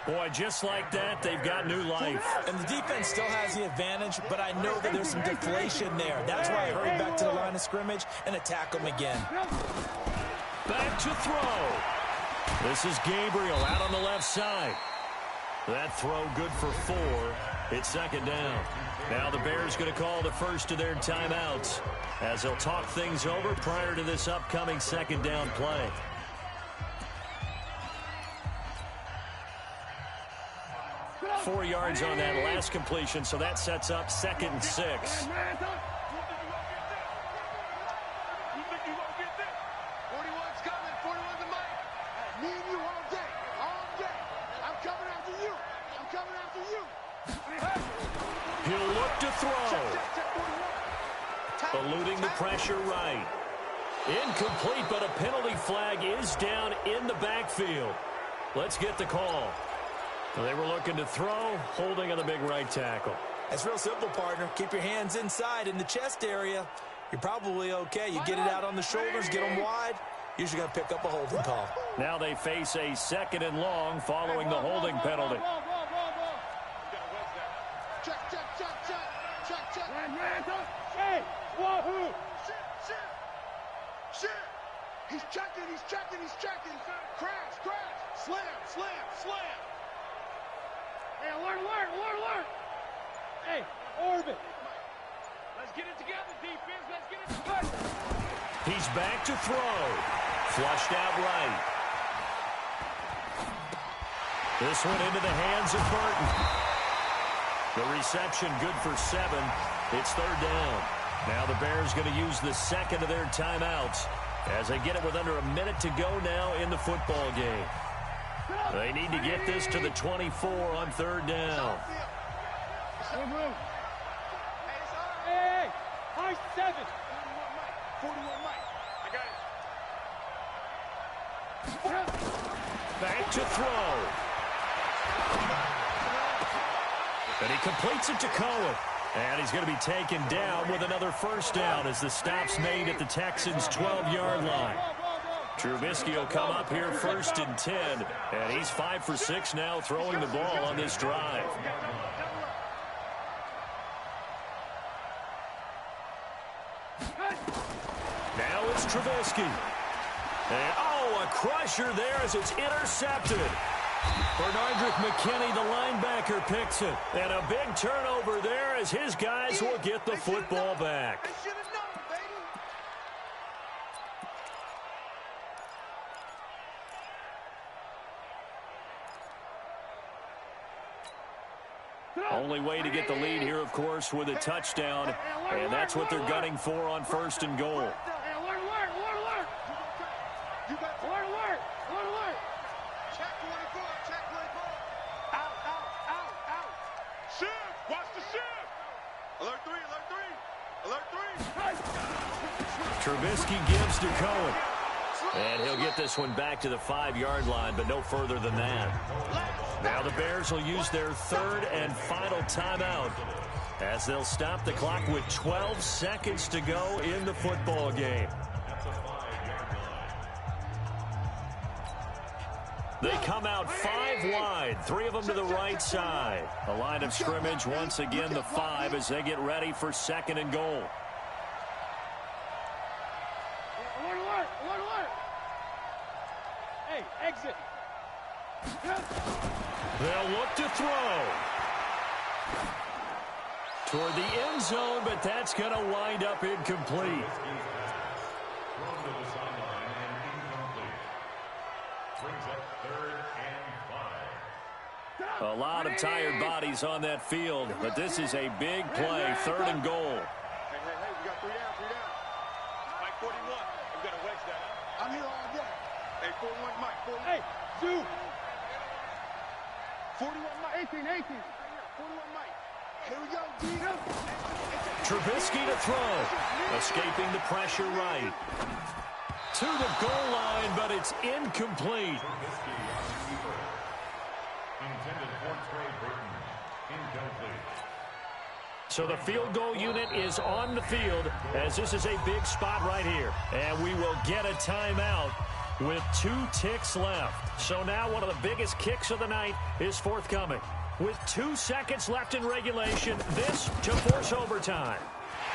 Boy, just like that, they've got new life. And the defense still has the advantage, but I know that there's some deflation there. That's why I hurried back to the line of scrimmage and attack them again. Back to throw. This is Gabriel out on the left side. That throw good for 4. It's second down. Now the Bears going to call the first of their timeouts as they'll talk things over prior to this upcoming second down play. Four yards on that last completion, so that sets up 2nd and 6. 41's coming. 41's the mic. Me and you all day. All day. I'm coming after you. I'm coming after you. He'll look to throw. Eluding the pressure right. Incomplete, but a penalty flag is down in the backfield. Let's get the call. They were looking to throw, holding on the big right tackle. That's real simple, partner. Keep your hands inside in the chest area. You're probably okay. You get it out on the shoulders, get them wide. Usually going to pick up a holding call. Now they face a 2nd and long following the holding penalty. Check. Hey, wahoo! Shit! He's checking. Crash! Slam! Hey, alert! Hey, orbit! Let's get it together, defense. Let's get it together. He's back to throw. Flushed out right. This one into the hands of Burton. The reception good for 7. It's 3rd down. Now the Bears going to use the second of their timeouts as they get it with under a minute to go now in the football game. They need to get this to the 24 on 3rd down. Hey, high 7. 41 Mike. I got it. Back to throw. And he completes it to Cohen. And he's going to be taken down with another first down as the stop's made at the Texans' 12-yard line. Trubisky will come up here 1st and 10, and he's 5 for 6 now throwing the ball on this drive. Now it's Trubisky. And, a crusher there as it's intercepted. Bernardrick McKinney, the linebacker, picks it. And a big turnover there as his guys will get the football back. Only way to get the lead here, of course, with a touchdown. And that's what they're gunning for on 1st and goal. Trubisky gives to Cohen. And he'll get this one back to the 5-yard line, but no further than that. Now the Bears will use their 3rd and final timeout as they'll stop the clock with 12 seconds to go in the football game. They come out 5 wide, 3 of them to the right side. The line of scrimmage once again the 5 as they get ready for 2nd and goal. Hey, exit. They'll look to throw. Toward the end zone, but that's going to wind up incomplete. A lot of tired bodies on that field, but this is a big play, 3rd and goal. Hey, we got 3 down. Mike 41. We got to wedge that up. I'm here all day. Hey, 41 Mike. 41. Hey, Zoo. 41 Mike. 18. 41 Mike. Here we go, D. Trubisky to throw. Escaping the pressure right. To the goal line, but it's incomplete. So the field goal unit is on the field as this is a big spot right here. And we will get a timeout with 2 ticks left. So now one of the biggest kicks of the night is forthcoming. With 2 seconds left in regulation, this to force overtime.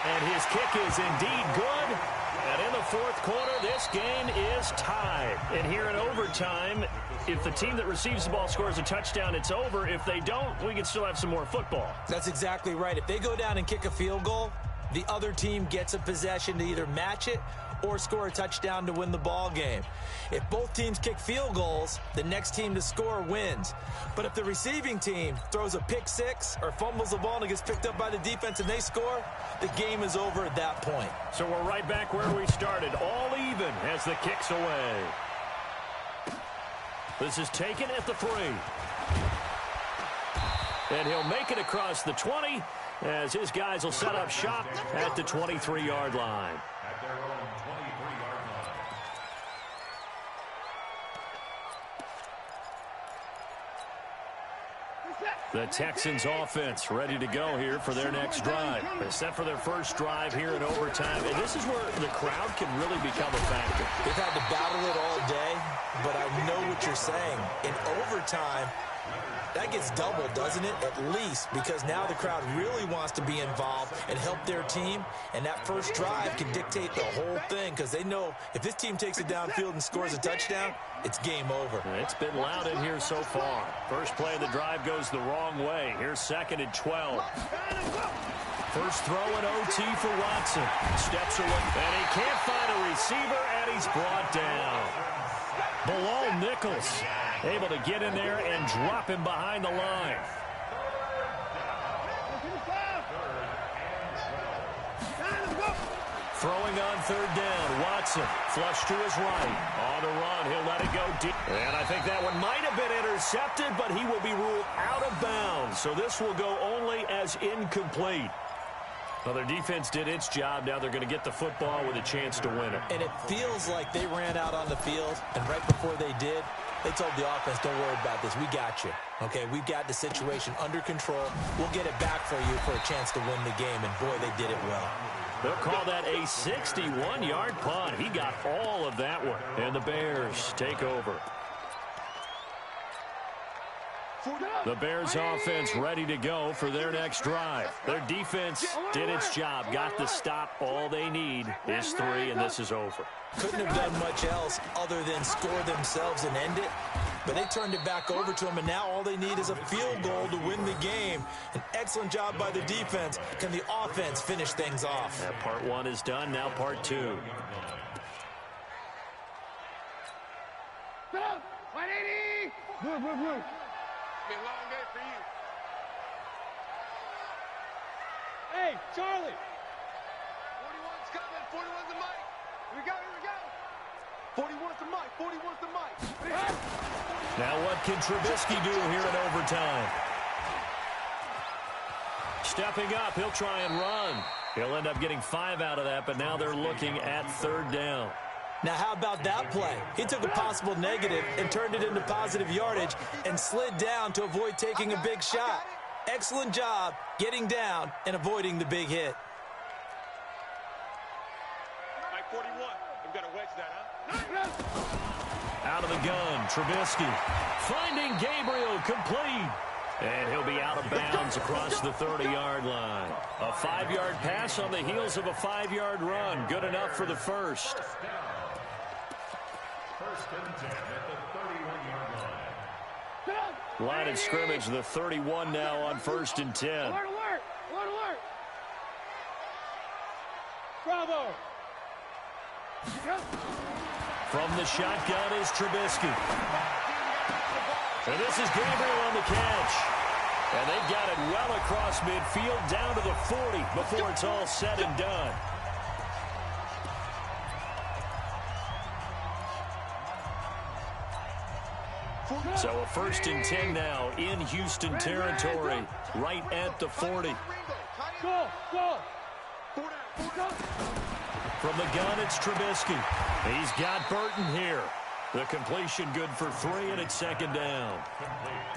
And his kick is indeed good. And in the fourth quarter, this game is tied. And here in overtime, if the team that receives the ball scores a touchdown, it's over. If they don't, we can still have some more football. That's exactly right. If they go down and kick a field goal, the other team gets a possession to either match it or score a touchdown to win the ball game. If both teams kick field goals, the next team to score wins. But if the receiving team throws a pick six or fumbles the ball and it gets picked up by the defense and they score, the game is over at that point. So we're right back where we started, all even as the kick's away. This is taken at the 3. And he'll make it across the 20 as his guys will set up shop at the 23-yard line. At their own 23-yard line. The Texans offense ready to go here for their next drive. They're set for their first drive here in overtime. And this is where the crowd can really become a factor. They've had to battle it all day, but I know what you're saying. In overtime, that gets doubled, doesn't it? At least, because now the crowd really wants to be involved and help their team, and that first drive can dictate the whole thing because they know if this team takes it downfield and scores a touchdown, it's game over. It's been loud in here so far. First play of the drive goes the wrong way. Here's 2nd and 12. First throw in OT for Watson. Steps away, and he can't find a receiver, and he's brought down. Below Nichols, able to get in there and drop him behind the line. Throwing on 3rd down, Watson, flush to his right. On the run, he'll let it go deep. And I think that one might have been intercepted, but he will be ruled out of bounds. So this will go only as incomplete. Well, their defense did its job. Now they're going to get the football with a chance to win it. And it feels like they ran out on the field, and right before they did, they told the offense, don't worry about this. We got you. Okay, we've got the situation under control. We'll get it back for you for a chance to win the game, and boy, they did it well. They'll call that a 61-yard punt. He got all of that one. And the Bears take over. The Bears offense ready to go for their next drive. Their defense did its job, got the stop. All they need is 3, and this is over. Couldn't have done much else other than score themselves and end it. But they turned it back over to them, and now all they need is a field goal to win the game. An excellent job by the defense. Can the offense finish things off? That part 1 is done, now part 2. 180! Move, move, move. It's been a long day for you. Hey, Charlie! 41's coming, 41's the mic. Here we go, here we go. 41's the mic, 41's the mic. Now what can Trubisky do here in overtime? Stepping up, he'll try and run. He'll end up getting 5 out of that, but now they're looking at 3rd down. Now, how about that play? He took a possible negative and turned it into positive yardage and slid down to avoid taking a big shot. Excellent job getting down and avoiding the big hit. Mike 41, we've got to wedge that, huh? Out of the gun, Trubisky finding Gabriel complete. And he'll be out of bounds across the 30-yard line. A 5-yard pass on the heels of a 5-yard run. Good enough for the first. First and 10 at the 31-yard line. Line of scrimmage, the 31 now on 1st and 10. Alert, alert! Alert, alert! Bravo! From the shotgun is Trubisky. And this is Gabriel on the catch. And they've got it well across midfield down to the 40 before it's all said and done. So a 1st and 10 now in Houston territory, right at the 40. Go, go! From the gun, it's Trubisky. He's got Burton here. The completion good for 3, and it's 2nd down.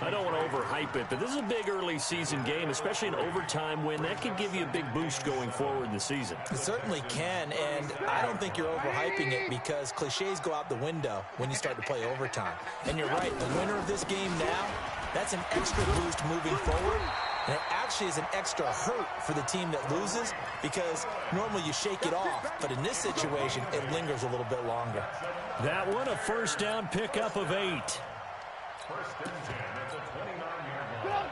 I don't want to overhype it, but this is a big early season game, especially an overtime win. That could give you a big boost going forward in the season. It certainly can, and I don't think you're overhyping it because cliches go out the window when you start to play overtime. And you're right, the winner of this game now, that's an extra boost moving forward. And it actually is an extra hurt for the team that loses because normally you shake it off. But in this situation, it lingers a little bit longer. That one a first down pickup of 8. First and 10 at the 29-yard line.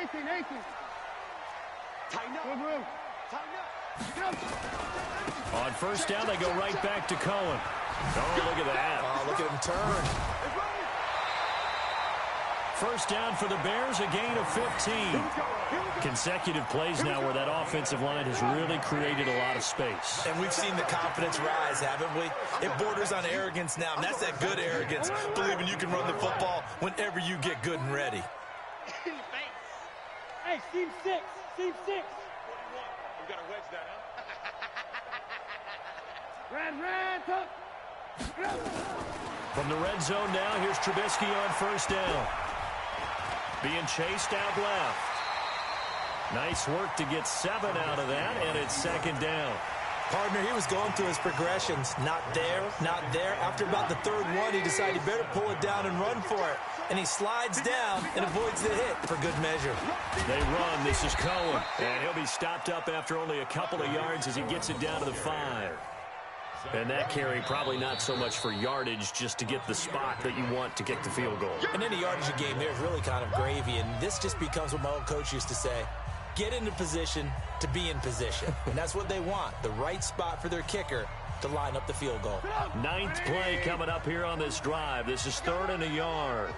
18. Tighten up. Tighten up. On first down, they go right back to Cohen. Oh, look at that. Oh, look at him turn. First down for the Bears, a gain of 15. Consecutive plays now where that offensive line has really created a lot of space. And we've seen the confidence rise, haven't we? It borders on arrogance now, and that's that good arrogance, believing you can run the football whenever you get good and ready. Hey, Team 6. 41. We got to wedge that, huh? Red, tuck. From the red zone now, here's Trubisky on first down. Being chased out left. Nice work to get 7 out of that, and it's second down. Partner, he was going through his progressions. Not there, not there. After about the third one, he decided he better pull it down and run for it. And he slides down and avoids the hit for good measure. They run. This is Cohen. And he'll be stopped up after only a couple of yards as he gets it down to the 5. And that carry probably not so much for yardage, just to get the spot that you want to get the field goal. In any yardage game, there's really kind of gravy. And this just becomes what my old coach used to say. Get into position to be in position. And that's what they want, the right spot for their kicker to line up the field goal. 9th play coming up here on this drive. This is 3rd and a yard.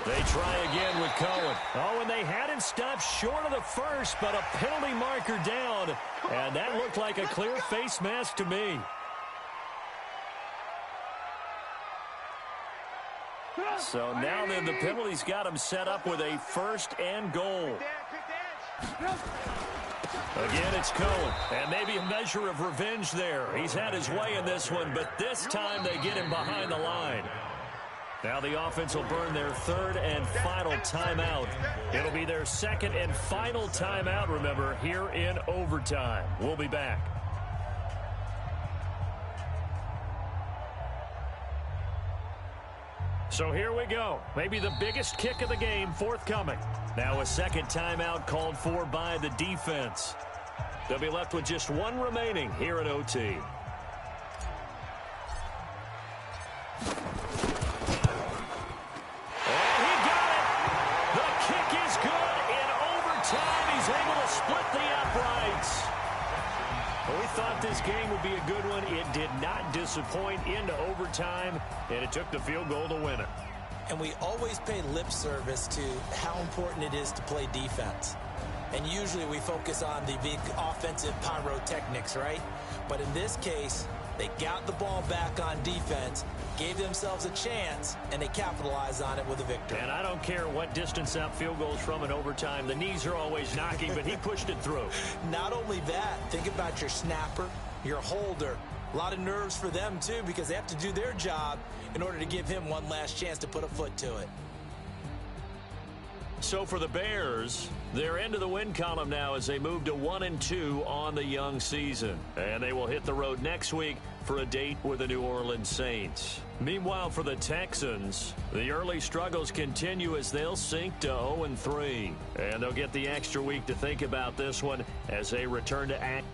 They try again with Cohen. Oh, and they had him stopped short of the first, but a penalty marker down. And that looked like a clear face mask to me. So now then the penalty's got him set up with a 1st and goal. Again, it's Cohen, and maybe a measure of revenge there. He's had his way in this one, but this time they get him behind the line. Now the offense will burn their 3rd and final timeout. It'll be their 2nd and final timeout, remember, here in overtime. We'll be back. So here we go. Maybe the biggest kick of the game forthcoming. Now a 2nd timeout called for by the defense. They'll be left with just 1 remaining here in OT. And he got it. The kick is good. In overtime, he's able to split the uprights. Well, we thought this game would be a good one. It did not disappoint into overtime, and it took the field goal to win it. And we always pay lip service to how important it is to play defense. And usually we focus on the big offensive pyrotechnics, right? But in this case, they got the ball back on defense, gave themselves a chance, and they capitalized on it with a victory. And I don't care what distance out field goals from in overtime. The knees are always knocking, but he pushed it through. Not only that, think about your snapper, your holder. A lot of nerves for them, too, because they have to do their job in order to give him one last chance to put a foot to it. So for the Bears, they're into the win column now as they move to 1-2 on the young season. And they will hit the road next week for a date with the New Orleans Saints. Meanwhile, for the Texans, the early struggles continue as they'll sink to 0-3. And they'll get the extra week to think about this one as they return to act.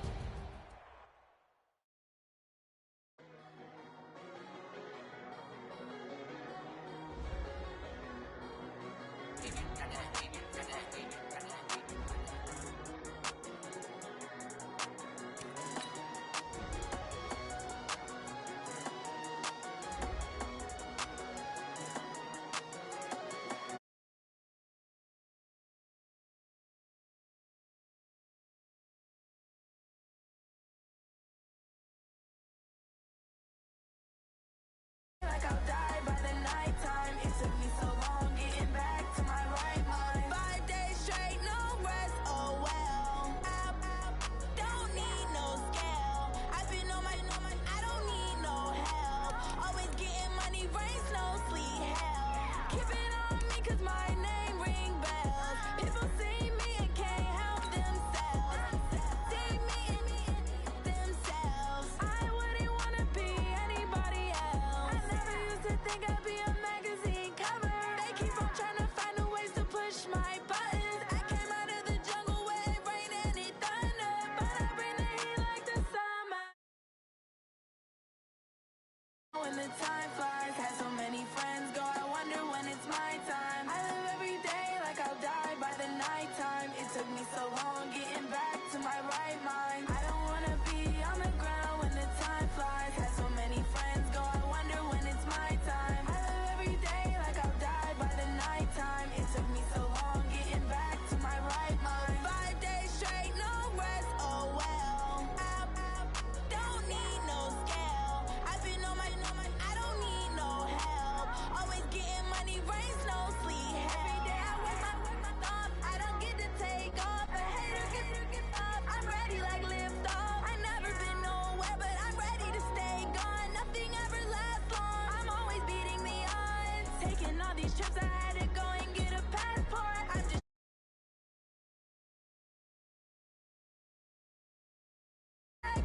Think I'd be a magazine cover. They keep when the time flies. Had so many friends go, I wonder when it's my time. I live every day like I'll die by the nighttime. It took me so long getting back to my right mind. I don't wanna be on the ground when the time flies. Had so many friends go, I wonder when it's my time. I live every day like I'll die by the nighttime. It took me so long getting back to my right mind. 5 days straight, no rest, oh well. I don't need no scale. I've been on my, I don't need no help. Always getting money, rains, no sleep. Every day I work my thumb. I don't get to take off. A hater get up. I'm ready like lift off. I never been nowhere, but I'm ready to stay gone. Nothing ever lasts long. I'm always beating the odds. Taking all these trips, I had to go and get a passport. I'm just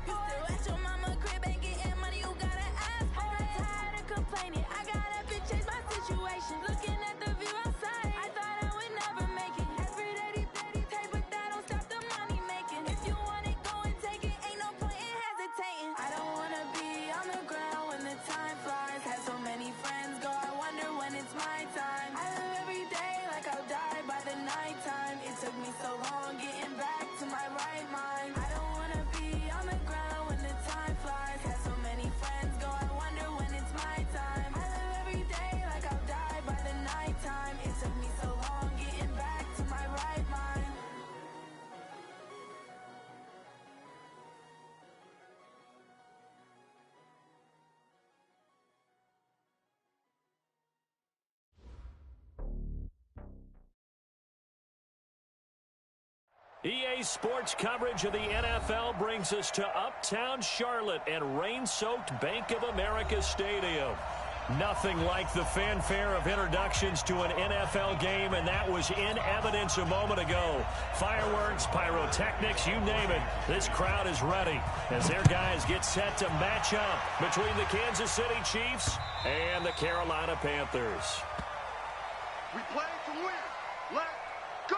still at your mama crib, ain't getting money, you gotta ask for it. Tired of complaining, I gotta change my situation. Looking at the view outside, I thought I would never make it. Every day, take, but that don't stop the money making. If you want it, go and take it, ain't no point in hesitating. I don't wanna be on the ground when the time flies. Had so many friends go, I wonder when it's my time. I live every day like I'll die by the nighttime. It took me so long getting back to my right mind. I don't wanna be on the ground when the time flies. Had so many friends go, I wonder when it's my time. I live every day like I'll die by the nighttime. It took me so long getting back to my right mind. EA Sports coverage of the NFL brings us to Uptown Charlotte and rain-soaked Bank of America Stadium. Nothing like the fanfare of introductions to an NFL game, and that was in evidence a moment ago. Fireworks, pyrotechnics, you name it. This crowd is ready as their guys get set to match up between the Kansas City Chiefs and the Carolina Panthers. We play to win. Let's go.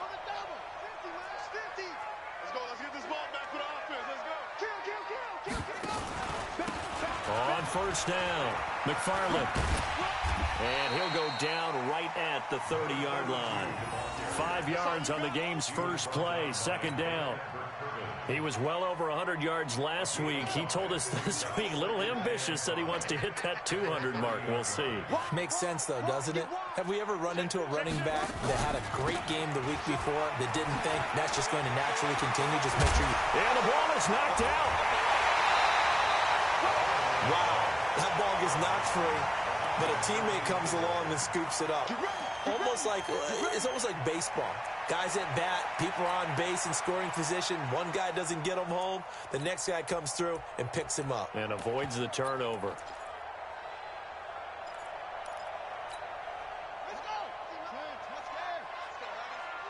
On the double. 50, man. 50. Let's go. Let's get this ball back for the offense. Let's go. Kill. On first down, McFarland. And he'll go down right at the 30-yard line. 5 yards on the game's first play, second down. He was well over 100 yards last week. He told us this week, a little ambitious, said he wants to hit that 200 mark. We'll see. Makes sense, though, doesn't it? Have we ever run into a running back that had a great game the week before that didn't think that's just going to naturally continue? Just make sure you... And the ball is knocked out. Wow, that ball gets knocked free, but a teammate comes along and scoops it up. It's almost like baseball. Guys at bat, people are on base in scoring position. One guy doesn't get him home. The next guy comes through and picks him up. And avoids the turnover. Let's go.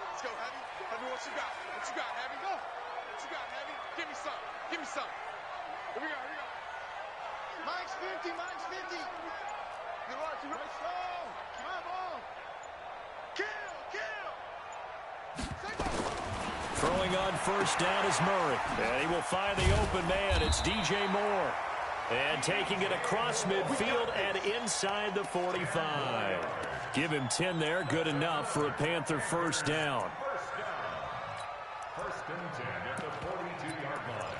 Let's go, Heavy. Heavy, what you got? What you got, Heavy? Go. What you got, Heavy? Give me some. Give me some. Here we go. Mike's 50. Mike's 50. Good luck. Let's go. Come on. Kill. Throwing on first down is Murray. And he will find the open man. It's DJ Moore. And taking it across midfield and inside the 45. Give him 10 there. Good enough for a Panther first down. First and 10 at the 42-yard line.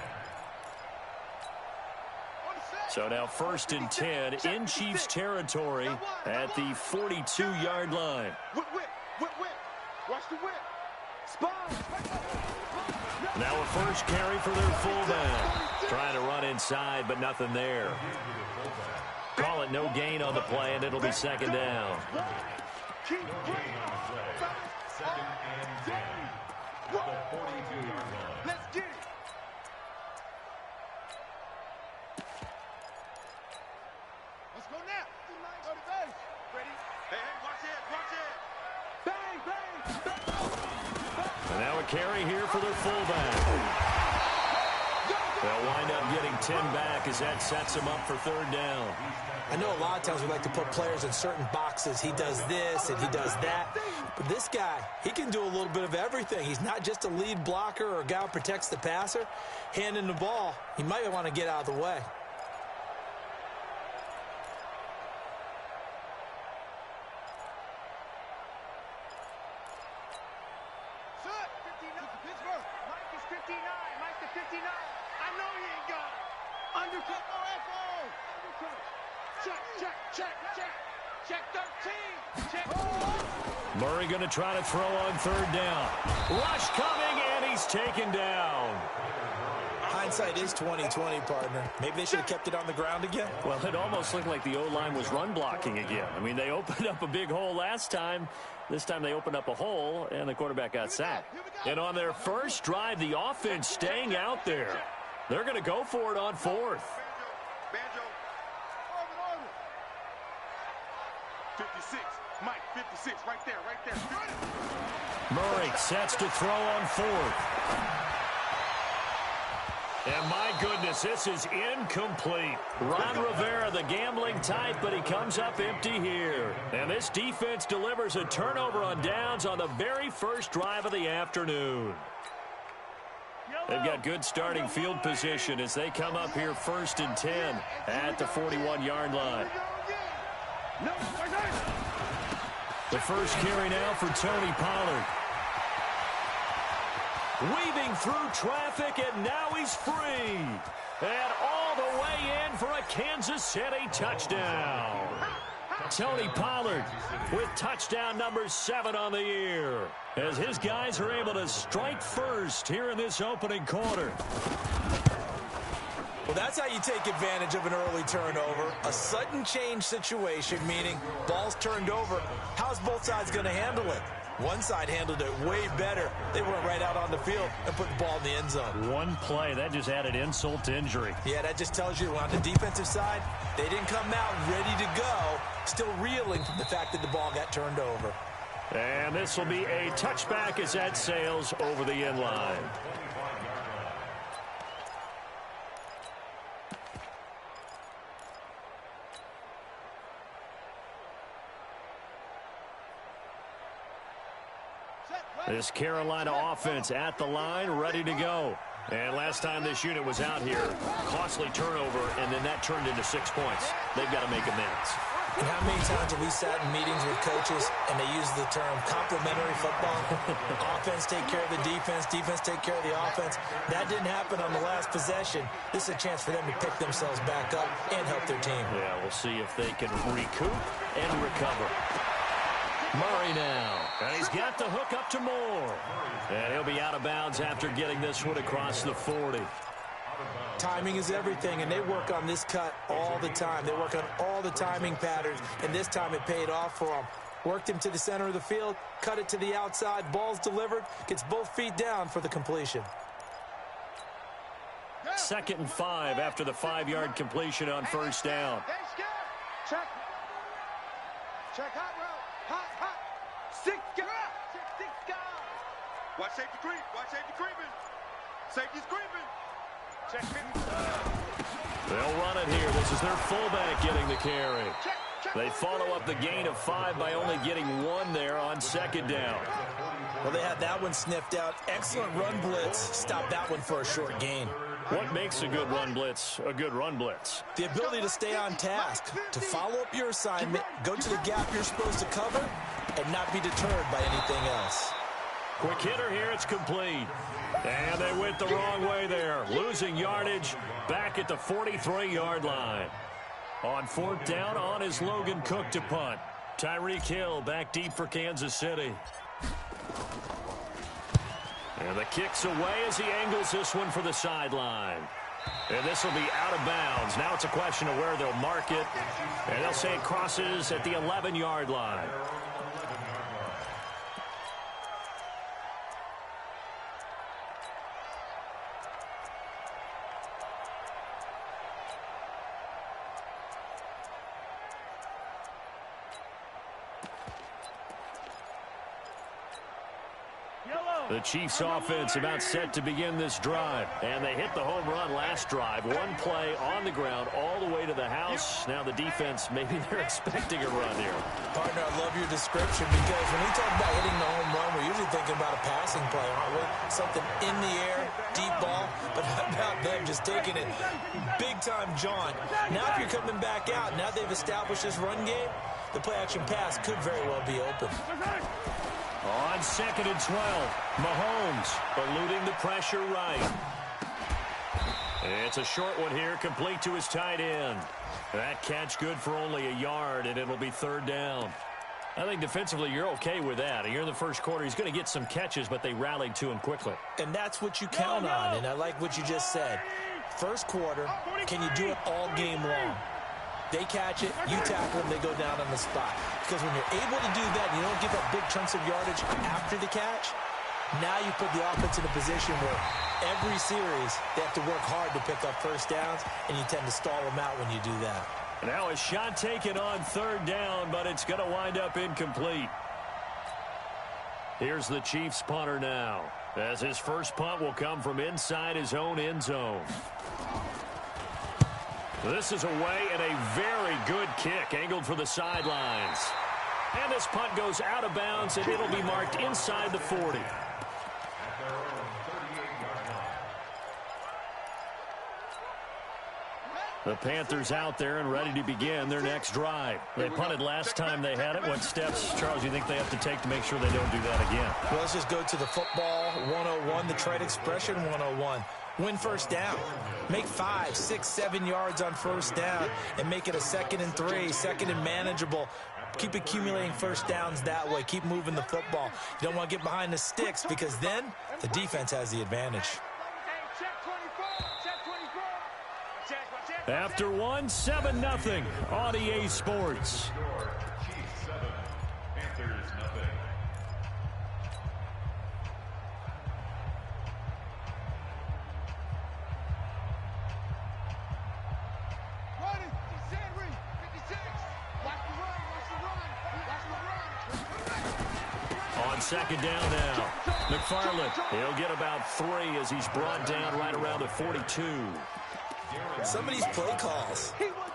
So now first and 10 in Chiefs territory at the 42-yard line. Whip. Watch the whip. Now a first carry for their fullback. Trying to run inside, but nothing there. Call it no gain on the play, and it'll be second down. No gain on the play. Second and 10 at the 42-yard line. Let's get it. Let's go now. Go to base. Ready? Hey, watch it. Bang. And now a carry here for their fullback. They'll wind up 10 back as that sets him up for third down. I know a lot of times we like to put players in certain boxes. He does this and he does that. But this guy, he can do a little bit of everything. He's not just a lead blocker or a guy who protects the passer. Handing the ball, he might want to get out of the way. Murray going to try to throw on third down. Rush coming, and he's taken down. Hindsight is 20/20, partner. Maybe they should have kept it on the ground again. Well, it almost looked like the O-line was run blocking again. I mean, they opened up a big hole last time. This time they opened up a hole, and the quarterback got sacked. And on their first drive, the offense staying out there. They're going to go for it on fourth. 56, Mike, 56, right there. Murray sets to throw on fourth. And my goodness, this is incomplete. Ron Rivera, the gambling type, but he comes up empty here. And this defense delivers a turnover on downs on the very first drive of the afternoon. They've got good starting field position as they come up here 1st and 10 at the 41-yard line. The first carry now for Tony Pollard. Weaving through traffic, and now he's free. And all the way in for a Kansas City touchdown. Tony Pollard with touchdown number 7 on the year, as his guys are able to strike first here in this opening quarter. Well, that's how you take advantage of an early turnover. A sudden change situation, meaning ball's turned over. How's both sides going to handle it? One side handled it way better. They went right out on the field and put the ball in the end zone. One play, that just added insult to injury. Yeah, that just tells you on the defensive side, they didn't come out ready to go, still reeling from the fact that the ball got turned over. And this will be a touchback as that sails over the end line. This Carolina offense at the line, ready to go. And last time this unit was out here, costly turnover, and then that turned into 6 points. They've got to make amends. And how many times have we sat in meetings with coaches and they use the term complementary football? Offense take care of the defense, defense take care of the offense. That didn't happen on the last possession. This is a chance for them to pick themselves back up and help their team. Yeah, we'll see if they can recoup and recover. Murray now, and he's got the hook up to Moore. And he'll be out of bounds after getting this one across the 40. Timing is everything, and they work on this cut all the time. They work on all the timing patterns, and this time it paid off for them. Worked him to the center of the field, cut it to the outside, ball's delivered, gets both feet down for the completion. 2nd and 5 after the 5-yard completion on first down. Check. Check hot route. Hot. 6 guys. 6 guys. Watch safety creep. Watch safety creeping. Safety's creeping. Check 50. They'll run it here. This is their fullback getting the carry. They follow up the gain of 5 by only getting 1 there on 2nd down. Well, they had that one sniffed out. Excellent run blitz. Stopped that one for a short gain. What makes a good run blitz a good run blitz? The ability to stay on task, to follow up your assignment, go to the gap you're supposed to cover, and not be deterred by anything else. Quick hitter here, it's complete. And they went the wrong way there, losing yardage back at the 43-yard line. On 4th down, on is Logan Cook to punt. Tyreek Hill back deep for Kansas City. And the kick's away as he angles this one for the sideline. And this will be out of bounds. Now it's a question of where they'll mark it. And they'll say it crosses at the 11-yard line. The Chiefs offense about set to begin this drive. And they hit the home run last drive. One play on the ground all the way to the house. Now the defense, maybe they're expecting a run here. Partner, I love your description because when we talk about hitting the home run, we're usually thinking about a passing play, aren't we? Something in the air, deep ball. But how about them just taking it big-time jaunt? Now if you're coming back out, now they've established this run game, the play-action pass could very well be open. On 2nd and 12, Mahomes eluding the pressure right. It's a short one here, complete to his tight end. That catch good for only a yard, and it'll be 3rd down. I think defensively you're okay with that. You're in the first quarter. He's going to get some catches, but they rallied to him quickly. And that's what you count on, and I like what you just said. First quarter, can you do it all game long? They catch it, you tackle them, they go down on the spot. Because when you're able to do that, you don't give up big chunks of yardage after the catch, now you put the offense in a position where every series they have to work hard to pick up first downs, and you tend to stall them out when you do that. Now a shot taken on 3rd down, but it's going to wind up incomplete. Here's the Chiefs punter now, as his first punt will come from inside his own end zone. This is away, and a very good kick angled for the sidelines. And this punt goes out of bounds, and it'll be marked inside the 40. The Panthers out there and ready to begin their next drive. They punted last time they had it. What steps, Charles, do you think they have to take to make sure they don't do that again? Well, let's just go to the football 101, the trade expression 101. Win first down. Make 5, 6, 7 yards on first down and make it a 2nd and 3, 2nd and manageable. Keep accumulating first downs that way. Keep moving the football. You don't want to get behind the sticks because then the defense has the advantage. After 1, 7-0 on EA Sports. Chiefs 7, Panthers nothing. On 2nd down now, McFarland, he'll get about 3 as he's brought down right around the 42. Some of these play calls,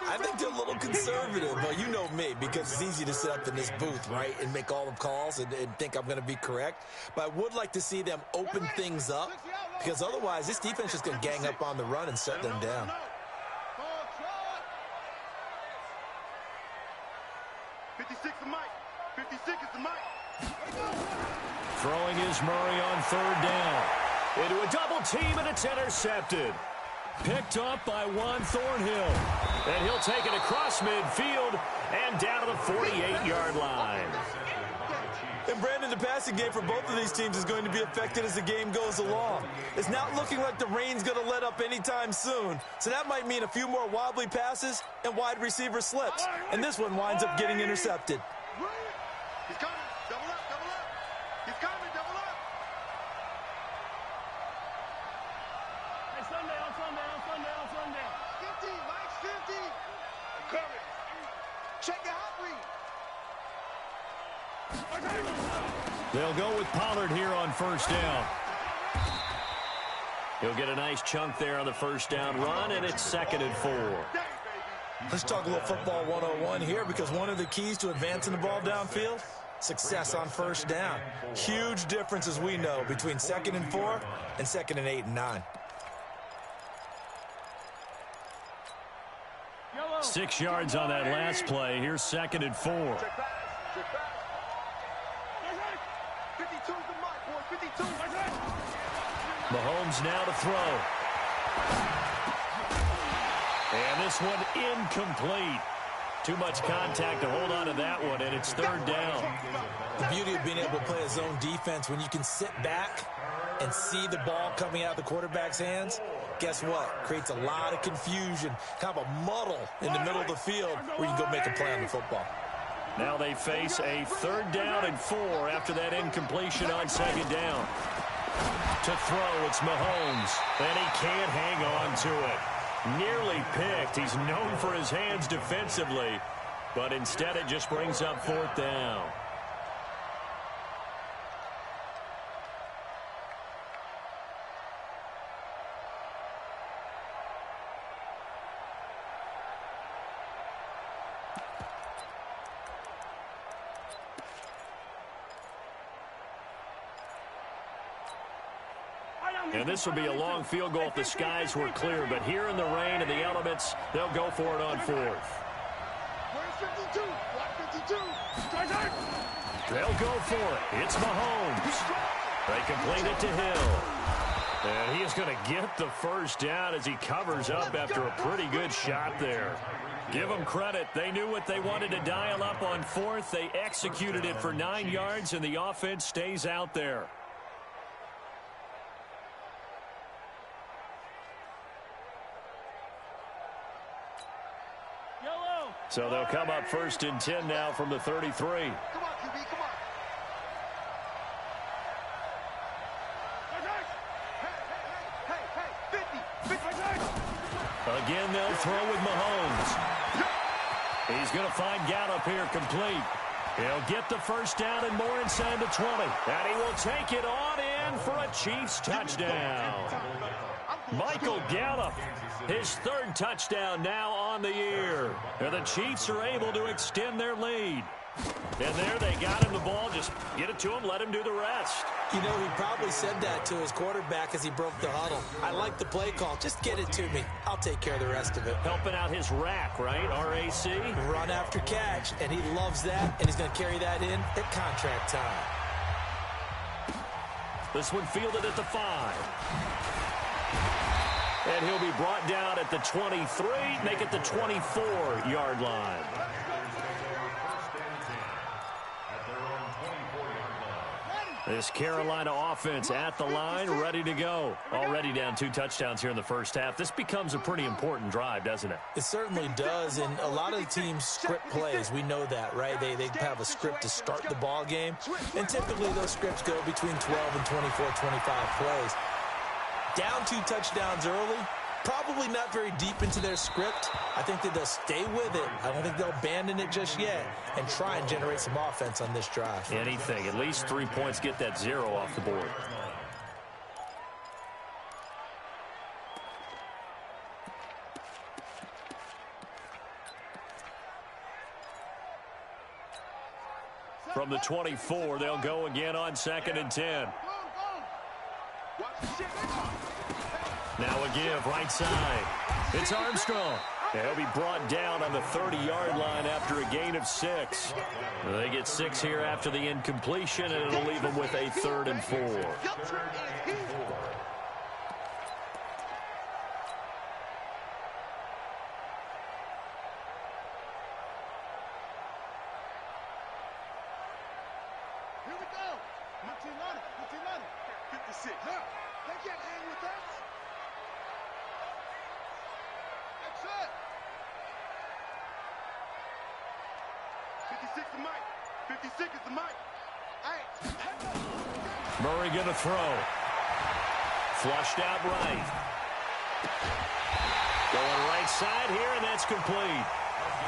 I think they're a little conservative. But you know me, because it's easy to sit up in this booth, right, and make all the calls and think I'm going to be correct. But I would like to see them open things up, because otherwise this defense is going to gang up on the run and shut them down. 56 is Mike. 56 is the Mike. Throwing is Murray on 3rd down. Into a double team, and it's intercepted. Picked up by Juan Thornhill. And he'll take it across midfield and down to the 48-yard line. And Brandon, the passing game for both of these teams is going to be affected as the game goes along. It's not looking like the rain's going to let up anytime soon. So that might mean a few more wobbly passes and wide receiver slips. And this one winds up getting intercepted. He's coming. Double up, double up. He's coming, double up. Hey, sundown. 50, Mike, 50. I'm coming. Check your hot read. They'll go with Pollard here on 1st down. He'll get a nice chunk there on the 1st down run, and it's 2nd and 4. Let's talk a little football 101 here, because one of the keys to advancing the ball downfield, success on 1st down. Huge difference, as we know, between 2nd and 4 and 2nd and 8 and 9. 6 yards on that last play. Here's 2nd and 4. 52's the Mike, boy. 52. Mahomes now to throw. And this one incomplete. Too much contact to hold on to that one, and it's 3rd down. The beauty of being able to play a zone defense, when you can sit back and see the ball coming out of the quarterback's hands, guess what? Creates a lot of confusion, kind of a muddle in the middle of the field where you can go make a play on the football. Now they face a 3rd down and 4 after that incompletion on 2nd down. To throw, it's Mahomes, and he can't hang on to it. Nearly picked. He's known for his hands defensively, but instead it just brings up 4th down. And this would be a long field goal if the skies were clear. But here in the rain and the elements, they'll go for it on fourth. They'll go for it. It's Mahomes. They complete it to Hill. And he is going to get the first down as he covers up after a pretty good shot there. Give them credit. They knew what they wanted to dial up on fourth. They executed it for 9 yards, and the offense stays out there. So they'll come up 1st and 10 now from the 33. Come on, QB, come on. Hey, 50. Again, they'll throw with Mahomes. He's going to find Gallup here complete. He'll get the first down and more inside the 20. And he will take it on in for a Chiefs touchdown. Michael Gallup, his 3rd touchdown now on the year. And the Chiefs are able to extend their lead. And there they got him the ball. Just get it to him, let him do the rest. You know, he probably said that to his quarterback as he broke the huddle. I like the play call. Just get it to me. I'll take care of the rest of it. Helping out his rack, right? R-A-C? Run after catch, and he loves that, and he's going to carry that in at contract time. This one fielded at the 5. And he'll be brought down at the 23, make it the 24-yard line. This Carolina offense at the line, ready to go. Already down 2 touchdowns here in the first half. This becomes a pretty important drive, doesn't it? It certainly does, and a lot of the teams script plays. We know that, right? They have a script to start the ball game, and typically those scripts go between 12 and 24, 25 plays. Down 2 touchdowns early, probably not very deep into their script. I think that they'll stay with it. I don't think they'll abandon it just yet and try and generate some offense on this drive. Anything. At least 3 points, get that 0 off the board. From the 24, they'll go again on 2nd and 10. Now a give, right side. It's Armstrong. He'll be brought down on the 30-yard line after a gain of 6. They get 6 here after the incompletion, and it'll leave them with a 3rd and 4. Here we go. Martinelli. 56. No, they can't hang with us. That's it. 56 is Mike. 56 is the Mike. Hey. Murray going to throw. Flushed out right. Going right side here, and that's complete.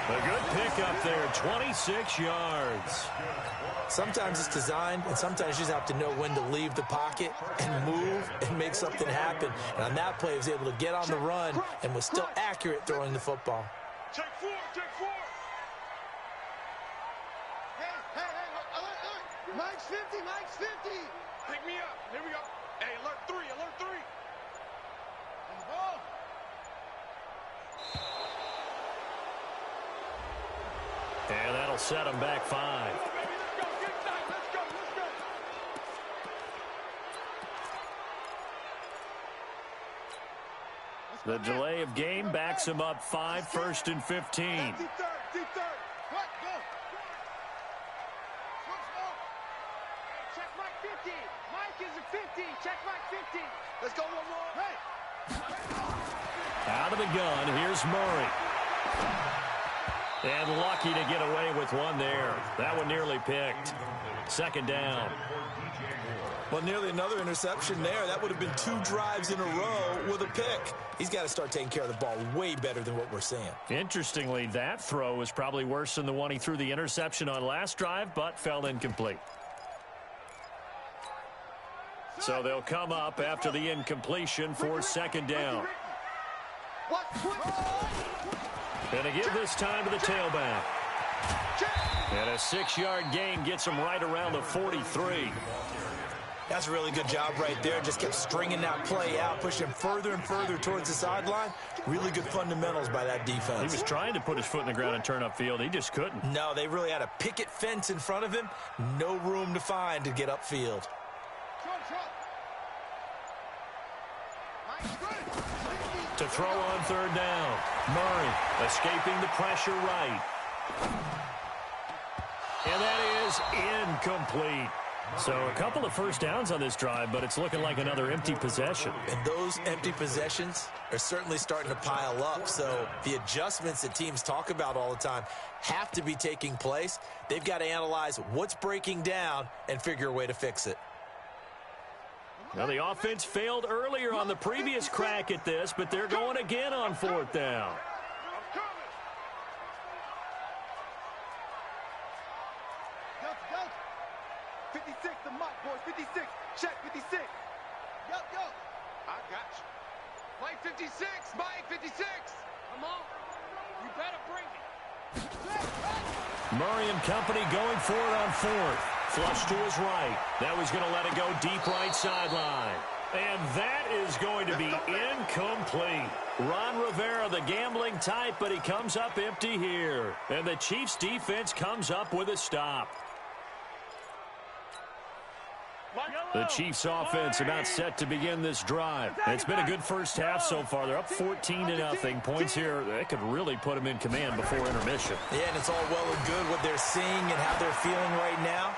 A good pickup there, 26 yards. Sometimes it's designed, and sometimes you just have to know when to leave the pocket and move and make something happen. And on that play, he was able to get on the run and was still accurate throwing the football. Check 4. Hey, alert. Mike's 50. Pick me up. Here we go. Hey, alert 3. On the ball. And that'll set them back 5. The delay of game backs him up 5, 1st and 15. Check Mike 50. Mike is a 50. Check Mike 50. Let's go one more. Hey. Out of the gun, here's Murray. And lucky to get away with one there. That one nearly picked. 2nd down. Well, nearly another interception there. That would have been 2 drives in a row with a pick. He's got to start taking care of the ball way better than what we're seeing. Interestingly, that throw was probably worse than the one he threw the interception on last drive, but fell incomplete. So they'll come up after the incompletion for 2nd down. And a give this time to the tailback. And a 6-yard gain gets him right around the 43. That's a really good job right there. Just kept stringing that play out, pushing him further and further towards the sideline. Really good fundamentals by that defense. He was trying to put his foot in the ground and turn upfield. He just couldn't. No, they really had a picket fence in front of him. No room to find to get upfield. To throw on third down. Murray escaping the pressure right. And that is incomplete. So a couple of first downs on this drive, but it's looking like another empty possession. And those empty possessions are certainly starting to pile up. So the adjustments that teams talk about all the time have to be taking place. They've got to analyze what's breaking down and figure a way to fix it. Now, the offense failed earlier on the previous crack at this, but they're going again on fourth down. 56, the Mike boys, 56. Check 56. Yup. I got you. Mike 56, Mike 56. Come on. You better bring it. Murray and company going for it on fourth. Flush to his right. Now he's going to let it go deep right sideline. And that is going to be incomplete. Ron Rivera, the gambling type, but he comes up empty here. And the Chiefs defense comes up with a stop. The Chiefs offense about set to begin this drive. It's been a good first half so far. They're up 14-0. Points here, that could really put them in command before intermission. Yeah, and it's all well and good what they're seeing and how they're feeling right now.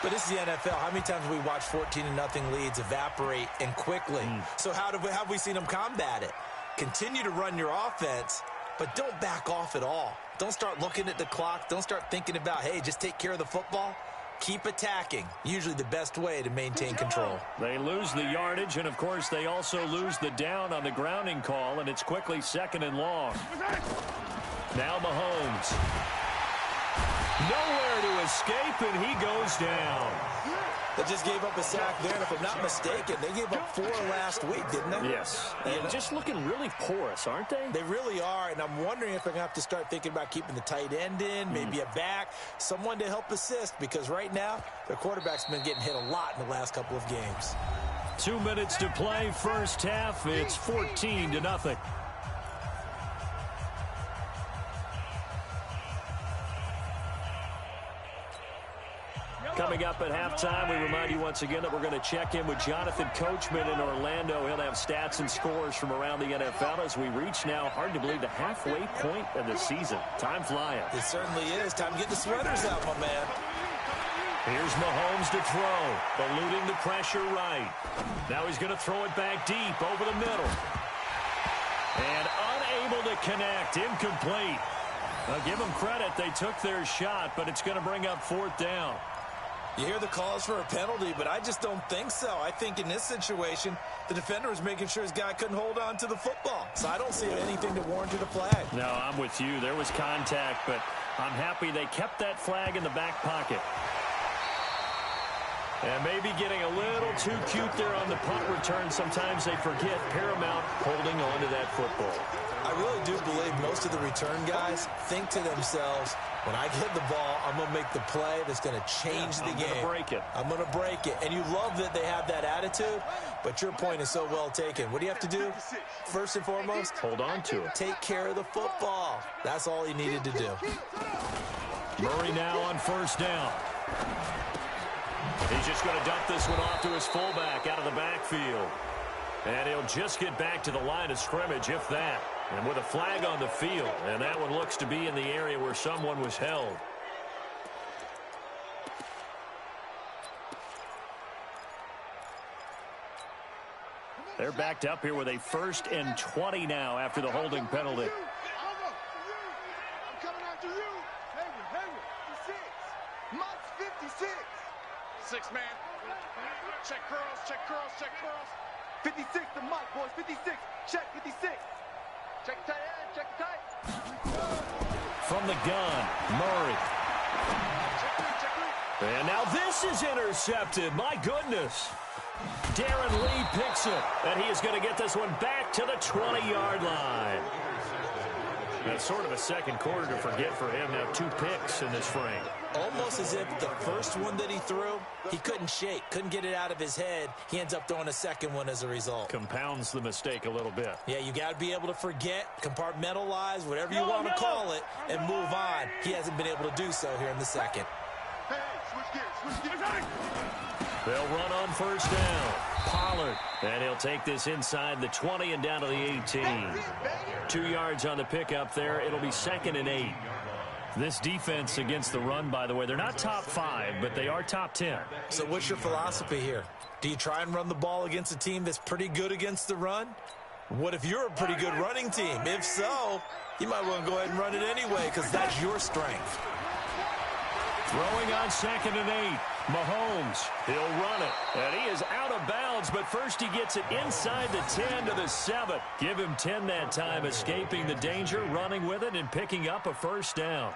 But this is the NFL. How many times have we watched 14-0 leads evaporate and quickly? So how have we seen them combat it? Continue to run your offense, but don't back off at all. Don't start looking at the clock. Don't start thinking about, hey, just take care of the football. Keep attacking. Usually the best way to maintain control. They lose the yardage, and, of course, they also lose the down on the grounding call, and it's quickly second and long. Now Mahomes. Nowhere to escape, and he goes down. They just gave up a sack there, and if I'm not mistaken, they gave up 4 last week, didn't they? Yes. And just looking really porous, aren't they? They really are, and I'm wondering if they're going to have to start thinking about keeping the tight end in, maybe a back, someone to help assist, because right now, their quarterback's been getting hit a lot in the last couple of games. 2 minutes to play first half. It's 14-0. Coming up at halftime, we remind you once again that we're going to check in with Jonathan Coachman in Orlando. He'll have stats and scores from around the NFL as we reach now, hard to believe, the halfway point of the season. Time flying. It certainly is. Time to get the sweaters out, my man. Here's Mahomes to throw, eluding the pressure right. Now he's going to throw it back deep over the middle. And unable to connect, incomplete. Now give them credit, they took their shot, but it's going to bring up fourth down. You hear the calls for a penalty, but I just don't think so. I think in this situation, the defender was making sure his guy couldn't hold on to the football. So I don't see anything to warrant a flag. No, I'm with you. There was contact, but I'm happy they kept that flag in the back pocket. And maybe getting a little too cute there on the punt return. Sometimes they forget paramount holding on to that football. I really do believe most of the return guys think to themselves, when I get the ball, I'm going to make the play that's going to change the game. I'm going to break it. I'm going to break it. And you love that they have that attitude, but your point is so well taken. What do you have to do? First and foremost, hold on to it. Take care of the football. That's all he needed to do. Murray now on first down. He's just going to dump this one off to his fullback out of the backfield. And he'll just get back to the line of scrimmage, if that. And with a flag on the field, and that one looks to be in the area where someone was held. They're backed up here with a 1st and 20 now after the holding penalty. I'm coming after you. Henry, 56. Mike's 56. 6 man. Check curls. 56 to Mike, boys. 56. Check 56. Check tight end. Check tight. From the gun, Murray. Check 3. And now this is intercepted. My goodness. Darren Lee picks it. And he is going to get this one back to the 20-yard line. That's sort of a second quarter to forget for him. Now 2 picks in this frame. Almost as if the first one that he threw, he couldn't shake, couldn't get it out of his head. He ends up throwing a second one as a result. Compounds the mistake a little bit. Yeah, you got to be able to forget, compartmentalize, whatever you want to call it, and move on. He hasn't been able to do so here in the second. Hey, switch gears. They'll run on first down. Pollard. And he'll take this inside the 20 and down to the 18. 2 yards on the pickup there. It'll be 2nd and 8. This defense against the run, by the way, they're not top 5, but they are top 10. So what's your philosophy here? Do you try and run the ball against a team that's pretty good against the run? What if you're a pretty good running team? If so, you might want to go ahead and run it anyway because that's your strength. Throwing on 2nd and 8. Mahomes, he'll run it. And he is out of bounds, but first he gets it inside the 10 to the 7. Give him 10 that time, escaping the danger, running with it, and picking up a first down.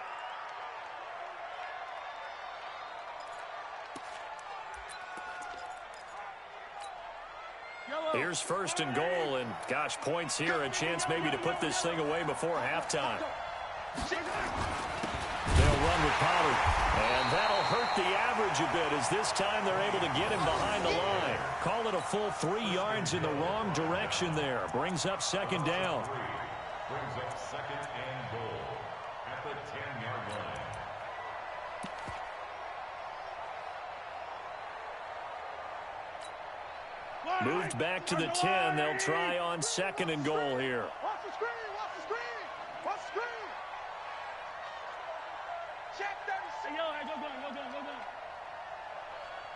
Here's 1st and goal, and gosh, points here, a chance maybe to put this thing away before halftime. They'll run with Pollard, and that'll hurt the average a bit as this time they're able to get him behind the line. Call it a full 3 yards in the wrong direction there. Brings up 2nd down. Brings up 2nd and goal at the 10-yard line. Moved back to the 10. They'll try on 2nd and goal here. Watch the screen. Watch the screen. Check 36. Yo, go.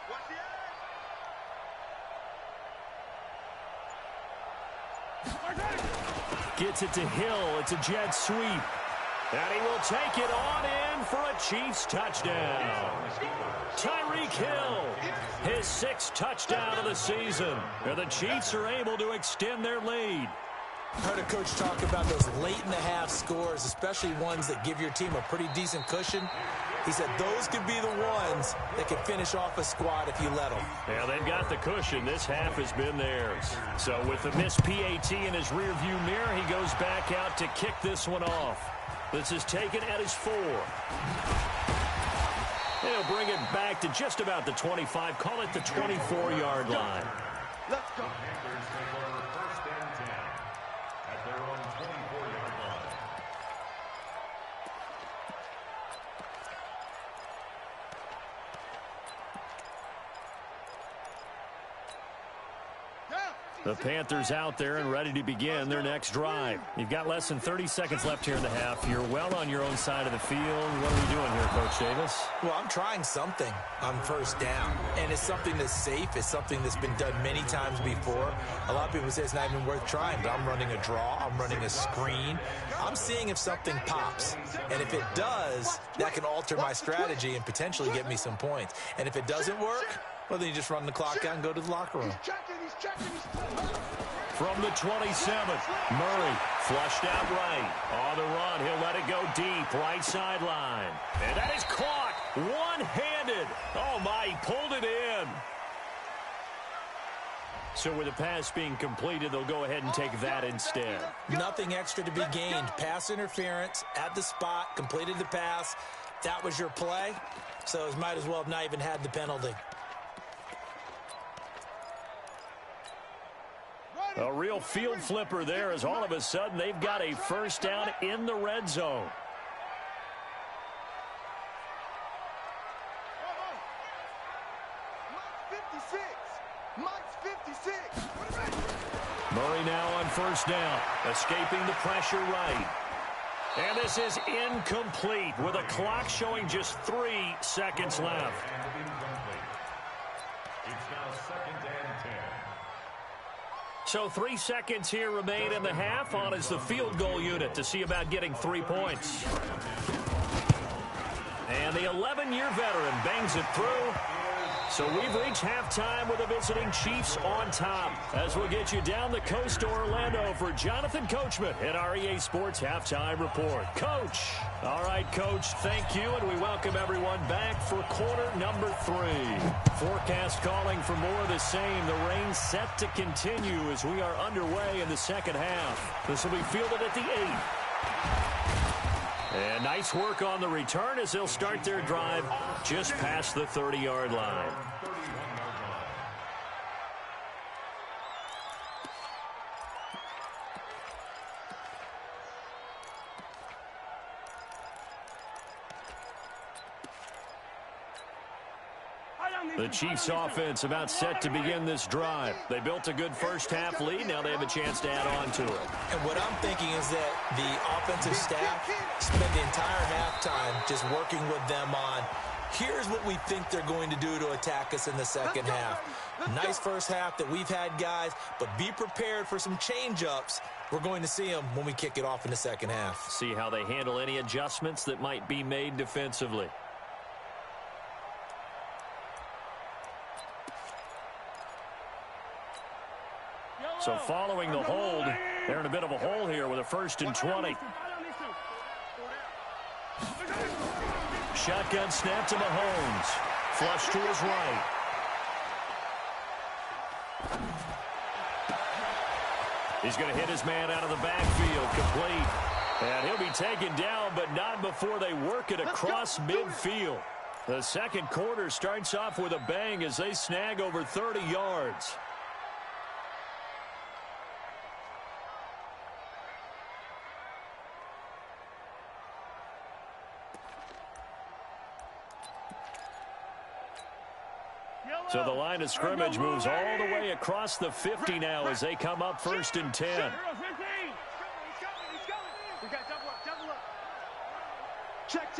Watch the edge. Gets it to Hill. It's a jet sweep. And he will take it on in for a Chiefs touchdown. Tyreek Hill, his 6th touchdown of the season. And the Chiefs are able to extend their lead. I heard a coach talk about those late-in-the-half scores, especially ones that give your team a pretty decent cushion. He said those could be the ones that could finish off a squad if you let them. Yeah, they've got the cushion. This half has been theirs. So with the missed PAT in his rearview mirror, he goes back out to kick this one off. This is taken at his 4. He'll bring it back to just about the 25. Call it the 24-yard line. Let's go. Panthers take over 1st and 10 at their own 24-yard line. The Panthers out there and ready to begin their next drive. You've got less than 30 seconds left here in the half. You're well on your own side of the field. What are we doing here, Coach Davis? Well, I'm trying something on 1st down, and it's something that's safe. It's something that's been done many times before. A lot of people say it's not even worth trying, but I'm running a draw. I'm running a screen. I'm seeing if something pops, and if it does, that can alter my strategy and potentially get me some points. And if it doesn't work, well, then you just run the clock out and go to the locker room. From the 27, Murray flushed out right. On the run, he'll let it go deep, right sideline. And that is caught one-handed. Oh, my, he pulled it in. So with the pass being completed, they'll go ahead and take that instead. Nothing extra to be gained. Pass interference at the spot, completed the pass. That was your play, so it might as well have not even had the penalty. A real field flipper there as all of a sudden they've got a first down in the red zone. Mike's 56. Murray now on first down, escaping the pressure right. And this is incomplete with a clock showing just 3 seconds left. It's now 2nd and 10. So 3 seconds here remain in the half. On is the field goal unit to see about getting 3 points. And the 11-year veteran bangs it through. So we've reached halftime with the visiting Chiefs on top. As we'll get you down the coast to Orlando for Jonathan Coachman at our EA Sports Halftime Report. Coach. All right, Coach, thank you, and we welcome everyone back for quarter number 3. Forecast calling for more of the same. The rain set to continue as we are underway in the second half. This will be fielded at the 8. And nice work on the return as they'll start their drive just past the 30-yard line. The Chiefs offense about set to begin this drive. They built a good first-half lead. Now they have a chance to add on to it. And what I'm thinking is that the offensive staff spend the entire halftime just working with them on, here's what we think they're going to do to attack us in the second half. Nice first half that we've had, guys, but be prepared for some change-ups. We're going to see them when we kick it off in the second half. See how they handle any adjustments that might be made defensively. So following the hold, they're in a bit of a hole here with a 1st and 20. Shotgun snap to Mahomes. Flush to his right. He's going to hit his man out of the backfield, complete. And he'll be taken down, but not before they work it across midfield. The second quarter starts off with a bang as they snag over 30 yards. So the line of scrimmage moves all the way across the 50 now as they come up 1st and 10. He's going. We got double up. Check.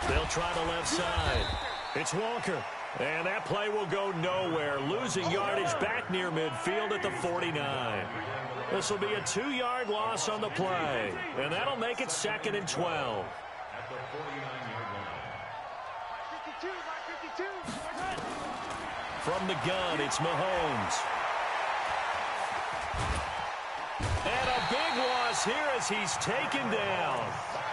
They'll try the left side. It's Walker. And that play will go nowhere. Losing yardage back near midfield at the 49. This will be a 2-yard loss on the play. And that'll make it 2nd and 12. At the 49-yard line. From the gun, it's Mahomes. And a big loss here as he's taken down.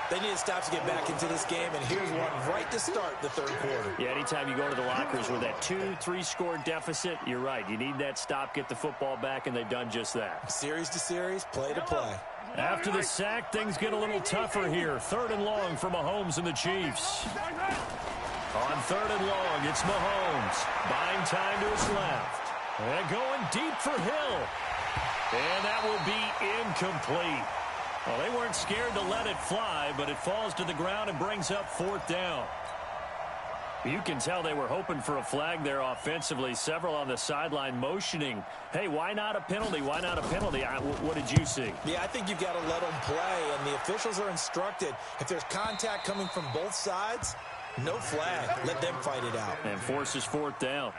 They need to stop to get back into this game, and here's one right to start the third quarter. Yeah, anytime you go to the lockers with that 2-3 score deficit, you're right. You need that stop, get the football back, and they've done just that. Series to series, play to play. After the sack, things get a little tougher here. 3rd and long for Mahomes and the Chiefs. On 3rd and long, it's Mahomes. Buying time to his left. And going deep for Hill. And that will be incomplete. Well, they weren't scared to let it fly, but it falls to the ground and brings up 4th down. You can tell they were hoping for a flag there offensively. Several on the sideline motioning, hey, why not a penalty? Why not a penalty? What did you see? Yeah, I think you've got to let them play, and the officials are instructed. If there's contact coming from both sides, no flag. Let them fight it out. And forces 4th down.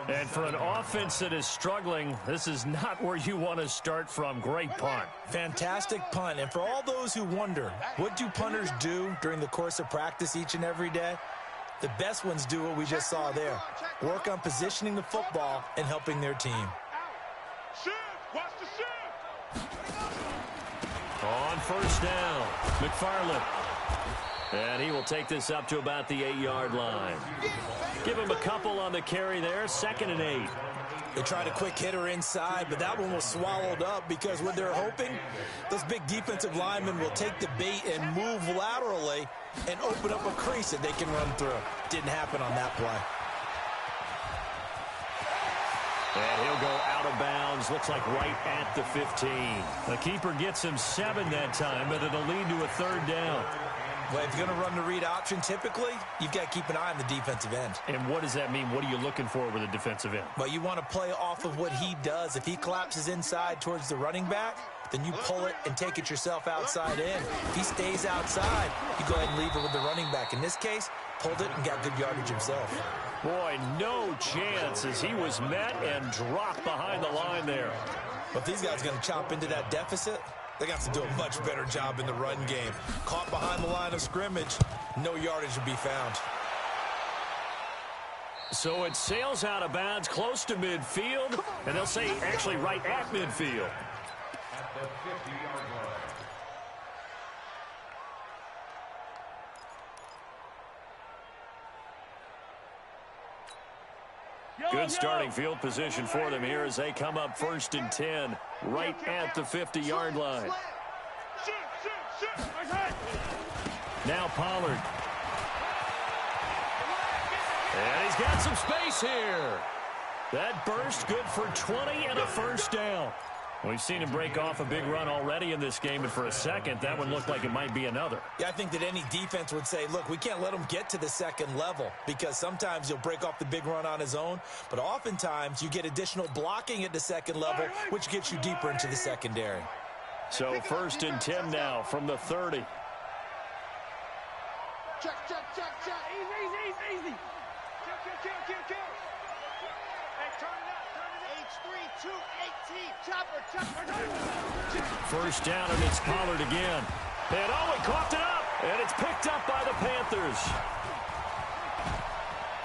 And for an offense that is struggling, this is not where you want to start from. Great punt. Fantastic punt. And for all those who wonder, what do punters do during the course of practice each and every day? The best ones do what we just saw there. Work on positioning the football and helping their team. Watch the shoot. On 1st down, McFarland. And he will take this up to about the 8-yard line. Give him a couple on the carry there. 2nd and 8. They tried a quick hitter inside, but that one was swallowed up because what they're hoping, those big defensive linemen will take the bait and move laterally and open up a crease that they can run through. Didn't happen on that play. And he'll go out of bounds. Looks like right at the 15. The keeper gets him 7 that time, but it'll lead to a 3rd down. Well, if you're going to run the read option, typically, you've got to keep an eye on the defensive end. And what does that mean? What are you looking for with a defensive end? Well, you want to play off of what he does. If he collapses inside towards the running back, then you pull it and take it yourself outside in. If he stays outside, you go ahead and leave it with the running back. In this case, pulled it and got good yardage himself. Boy, no chance as he was met and dropped behind the line there. But if these guys are going to chop into that deficit, they got to do a much better job in the run game. Caught behind the line of scrimmage, no yardage to be found. So it sails out of bounds close to midfield, and they'll say actually right at midfield. At the 50-yard line. Good starting field position for them here as they come up 1st and 10 right at the 50-yard line. Now Pollard. And he's got some space here. That burst good for 20 and a first down. We've seen him break off a big run already in this game, and for a second, that one looked like it might be another. Yeah, I think that any defense would say, look, we can't let him get to the second level because sometimes he'll break off the big run on his own, but oftentimes you get additional blocking at the second level, which gets you deeper into the secondary. So 1st and 10 now from the 30. Check. Easy. Kill. Hey, turn it up. H3, 2, 18. Chopper. First down, and it's Pollard again. And he coughed it up. And it's picked up by the Panthers.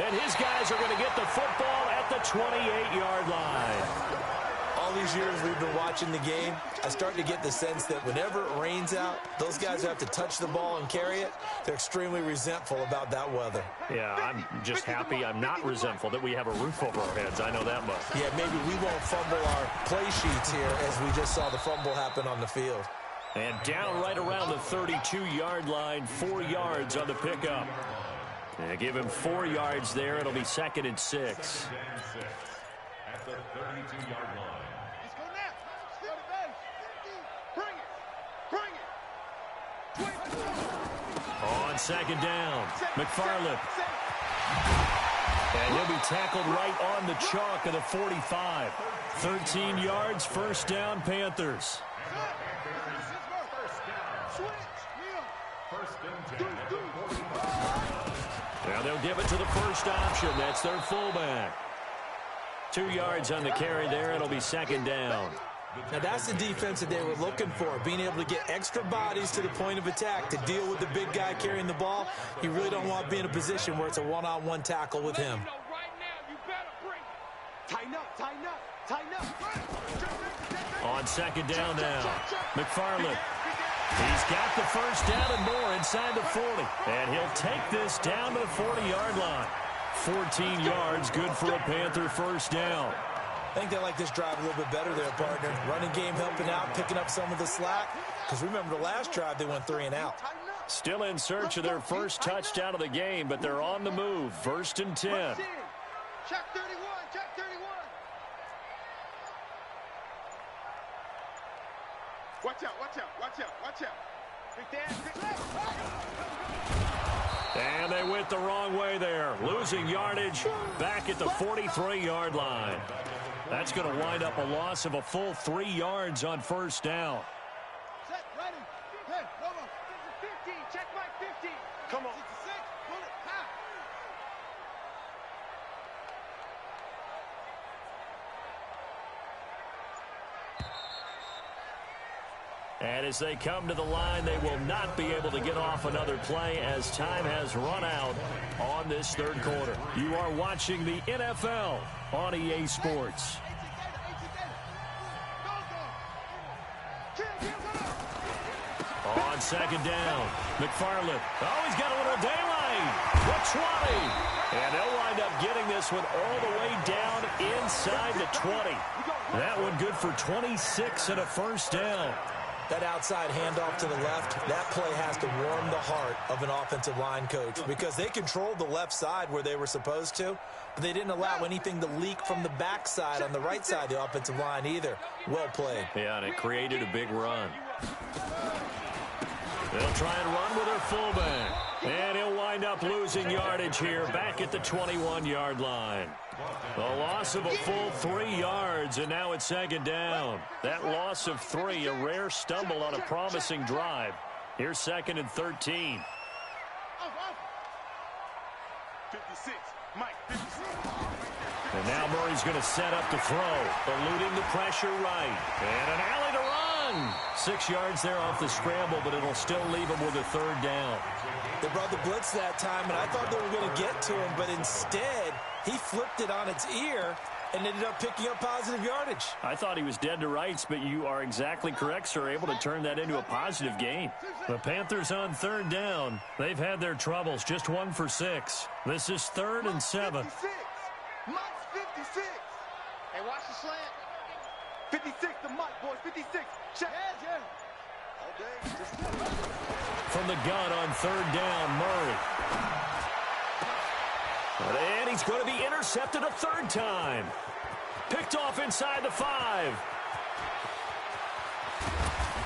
And his guys are going to get the football at the 28-yard line. All these years we've been watching the game, I start to get the sense that whenever it rains out, those guys who have to touch the ball and carry it, they're extremely resentful about that weather. Yeah, I'm just happy I'm not resentful that we have a roof over our heads. I know that much. Yeah, maybe we won't fumble our play sheets here as we just saw the fumble happen on the field. And down right around the 32-yard line, 4 yards on the pickup. And give him 4 yards there. It'll be 2nd and 6. At the 32-yard line. On 2nd down, McFarland. And he'll be tackled right on the chalk of the 45. 13 yards, first down, Panthers. Now they'll give it to the first option. That's their fullback. 2 yards on the carry there. It'll be 2nd down. Now, that's the defense that they were looking for, being able to get extra bodies to the point of attack to deal with the big guy carrying the ball. You really don't want to be in a position where it's a one-on-one tackle with him. Tighten up. On 2nd down now, McFarland. He's got the first down and more inside the 40. And he'll take this down to the 40-yard line. 14 yards, good for a Panther first down. I think they like this drive a little bit better there, partner. Running game helping out, picking up some of the slack. Because remember, the last drive, they went 3 and out. Still in search of their first touchdown of the game, but they're on the move. 1st and 10. Check 31. Watch out. And they went the wrong way there. Losing yardage back at the 43-yard line. That's going to wind up a loss of a full 3 yards on first down. Set, ready. Hey, come on. This is 15. Check my 15. Come on. 66. Pull it. Ha. And as they come to the line, they will not be able to get off another play as time has run out on this 3rd quarter. You are watching the NFL on EA Sports. On 2nd down, McFarland. Oh, he's got a little daylight. The 20. And they'll wind up getting this one all the way down inside the 20. That one good for 26 and a first down. That outside handoff to the left, that play has to warm the heart of an offensive line coach because they controlled the left side where they were supposed to, but they didn't allow anything to leak from the backside on the right side of the offensive line either. Well played. Yeah, and it created a big run. They'll try and run with their fullback. And he'll wind up losing yardage here back at the 21-yard line. A loss of a full 3 yards, and now it's 2nd down. That loss of 3, a rare stumble on a promising drive. Here's 2nd and 13. 56. Mike, 56. And now Murray's going to set up to throw, eluding the pressure right. And an alley to run. 6 yards there off the scramble, but it'll still leave him with a 3rd down. They brought the blitz that time, and I thought they were going to get to him, but instead he flipped it on its ear and ended up picking up positive yardage. I thought he was dead to rights, but you are exactly correct, sir, able to turn that into a positive gain. The Panthers on 3rd down. They've had their troubles, just 1 for 6. This is 3rd and 7. 56. Hey, watch the slant. 56, the mic, boys. 56. Check. Yeah. All day. From the gun on third down, Murray. And he's going to be intercepted a third time. Picked off inside the 5.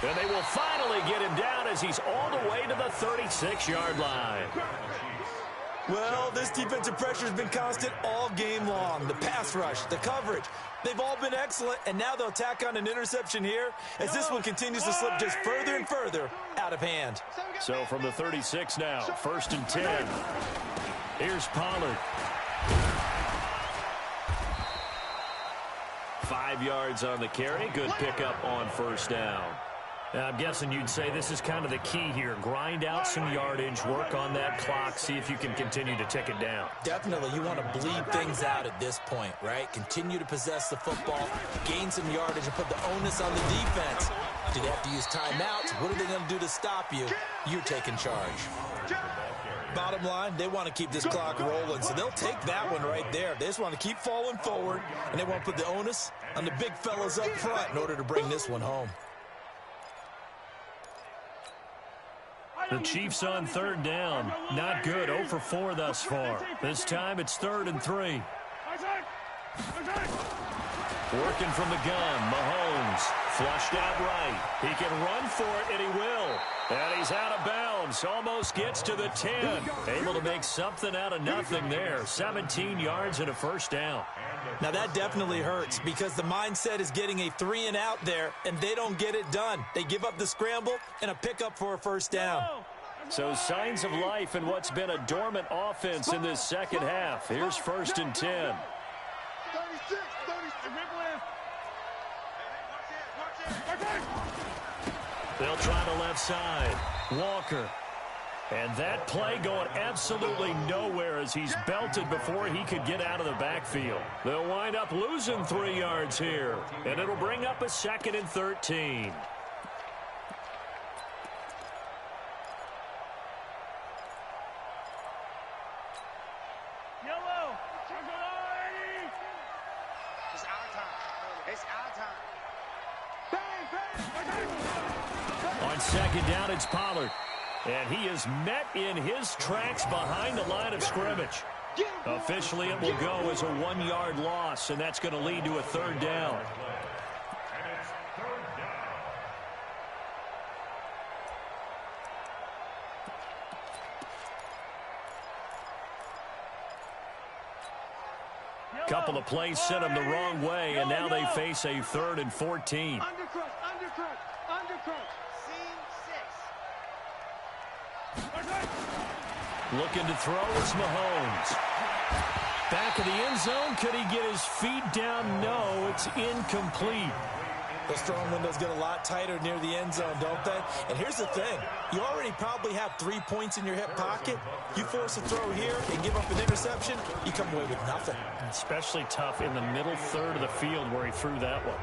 And they will finally get him down as he's all the way to the 36-yard line. Well, this defensive pressure has been constant all game long. The pass rush, the coverage, they've all been excellent, and now they'll tack on an interception here as this one continues to slip just further and further out of hand. So from the 36 now, 1st and 10. Here's Pollard. 5 yards on the carry. Good pickup on first down. Now, I'm guessing you'd say this is kind of the key here. Grind out some yardage, work on that clock, see if you can continue to tick it down. Definitely. You want to bleed things out at this point, right? Continue to possess the football, gain some yardage, and put the onus on the defense. Do they have to use timeouts? What are they going to do to stop you? You're taking charge. Bottom line, they want to keep this clock rolling, so they'll take that one right there. They just want to keep falling forward, and they want to put the onus on the big fellas up front in order to bring this one home. The Chiefs on third down. Not good. 0 for 4 thus far. This time it's 3rd and 3. Working from the gun. Mahomes flushed out right. He can run for it, and he will. And he's out of bounds. Almost gets to the 10. Able to make something out of nothing there. 17 yards and a first down. Now that definitely hurts because the mindset is getting a 3 and out there, and they don't get it done. They give up the scramble and a pickup for a first down. So signs of life in what's been a dormant offense in this second half. Here's 1st and 10. 36. They'll try the left side. Walker. And that play going absolutely nowhere as he's belted before he could get out of the backfield. They'll wind up losing 3 yards here. And it'll bring up a 2nd and 13. Yellow. It's our time. It's our time. Bang. On 2nd down, it's Pollard. And he is met in his tracks behind the line of scrimmage. Officially, it will go as a 1-yard loss, and that's going to lead to a 3rd down. Couple of plays sent them the wrong way, and now they face a 3rd and 14. Undercrunch. Scene 6. Looking to throw is Mahomes. Back of the end zone. Could he get his feet down? No, it's incomplete. Those throwing windows get a lot tighter near the end zone, don't they? And here's the thing. You already probably have 3 points in your hip pocket. You force a throw here and give up an interception, you come away with nothing. Especially tough in the middle third of the field where he threw that one.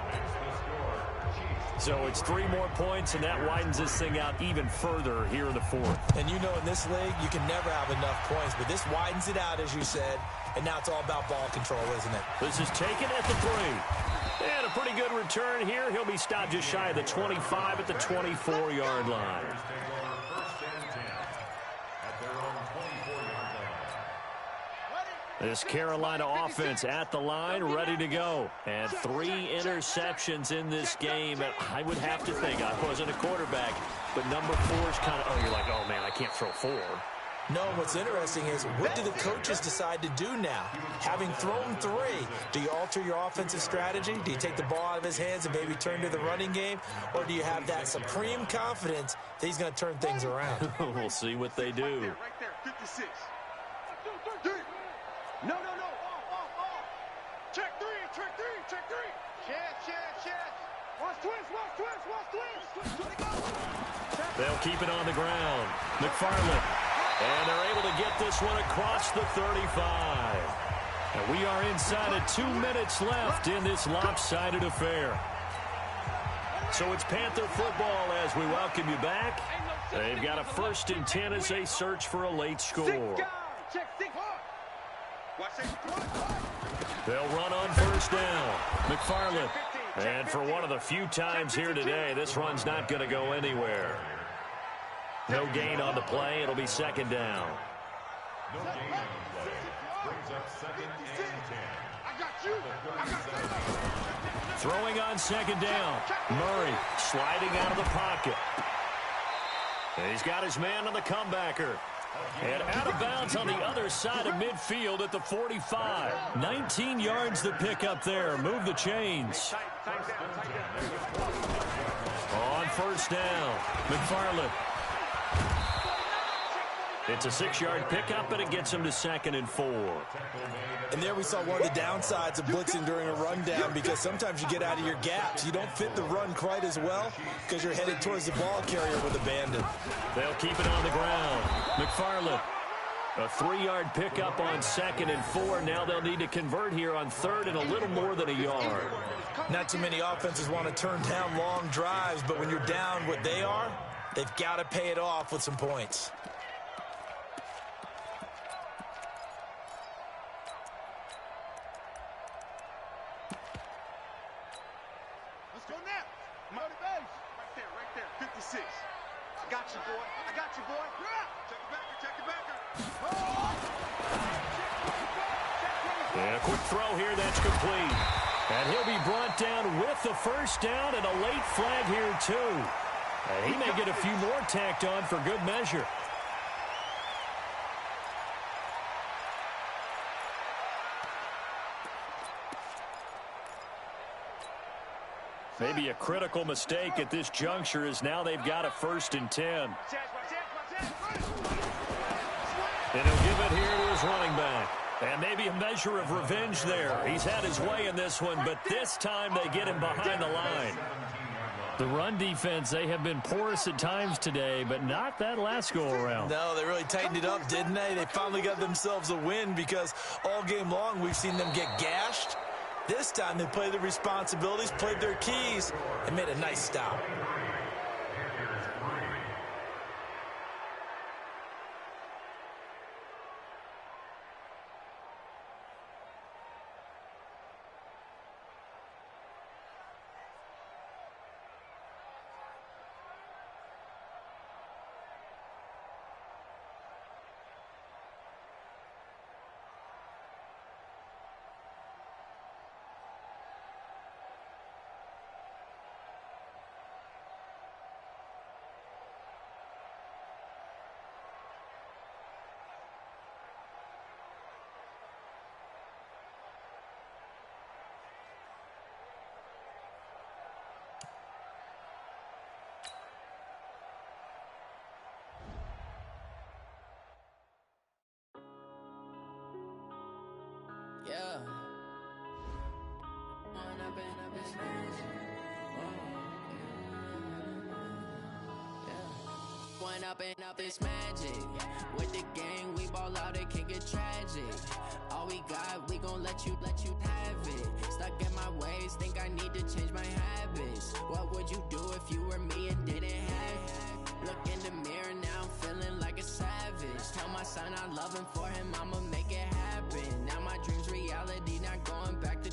So it's 3 more points, and that widens this thing out even further here in the 4th. And you know in this league, you can never have enough points, but this widens it out, as you said, and now it's all about ball control, isn't it? This is taken at the 3. And a pretty good return here. He'll be stopped just shy of the 25 at the 24-yard line. This Carolina offense at the line, ready to go. And 3 interceptions in this game. And I would have to think, I wasn't a quarterback, but number 4 is kind of, oh, you're like, oh, man, I can't throw 4. No, what's interesting is what do the coaches decide to do now? Having thrown 3, do you alter your offensive strategy? Do you take the ball out of his hands and maybe turn to the running game? Or do you have that supreme confidence that he's going to turn things around? We'll see what they do. Right there, 56. No. Check 3. Chance. Watch twins. They'll keep it on the ground. McFarland. And they're able to get this one across the 35. And we are inside of 2 minutes left in this lopsided affair. So it's Panther football as we welcome you back. They've got a 1st and 10 as they search for a late score. Check 6. They'll run on first down. McFarland. And for one of the few times here today, this run's not going to go anywhere. No gain on the play. It'll be second down. No gain on the play. Brings up second and 10. Throwing on second down. Murray sliding out of the pocket. And he's got his man on the comebacker. And out of bounds on the other side of midfield at the 45. 19 yards to pick up there. Move the chains. On first down, McFarland. It's a 6-yard pickup, and it gets him to 2nd and 4. And there we saw one of the downsides of blitzing during a rundown, because sometimes you get out of your gaps. You don't fit the run quite as well because you're headed towards the ball carrier with abandon. They'll keep it on the ground. McFarland, a 3-yard pickup on 2nd and 4. Now they'll need to convert here on 3rd and a little more than a yard. Not too many offenses want to turn down long drives, but when you're down what they are, they've got to pay it off with some points. And a quick throw here that's complete. And he'll be brought down with the first down and a late flag here too. And he may get a few more tacked on for good measure. Maybe a critical mistake at this juncture is now they've got a 1st and 10. And he'll give it here to his running back. And maybe a measure of revenge there. He's had his way in this one, but this time they get him behind the line. The run defense, they have been porous at times today, but not that last go-around. No, they really tightened it up, didn't they? They finally got themselves a win because all game long we've seen them get gashed. This time they played their responsibilities, played their keys, and made a nice stop. Yeah. One up and up is magic. With the gang, we ball out, it can get tragic. All we got, we gon' let you have it. Stuck in my ways, think I need to change my habits. What would you do if you were me and didn't have it? Look in the mirror, now I'm feeling like a savage. Tell my son I love him, for him I'ma make it happen. Now my dream's reality, not going back to.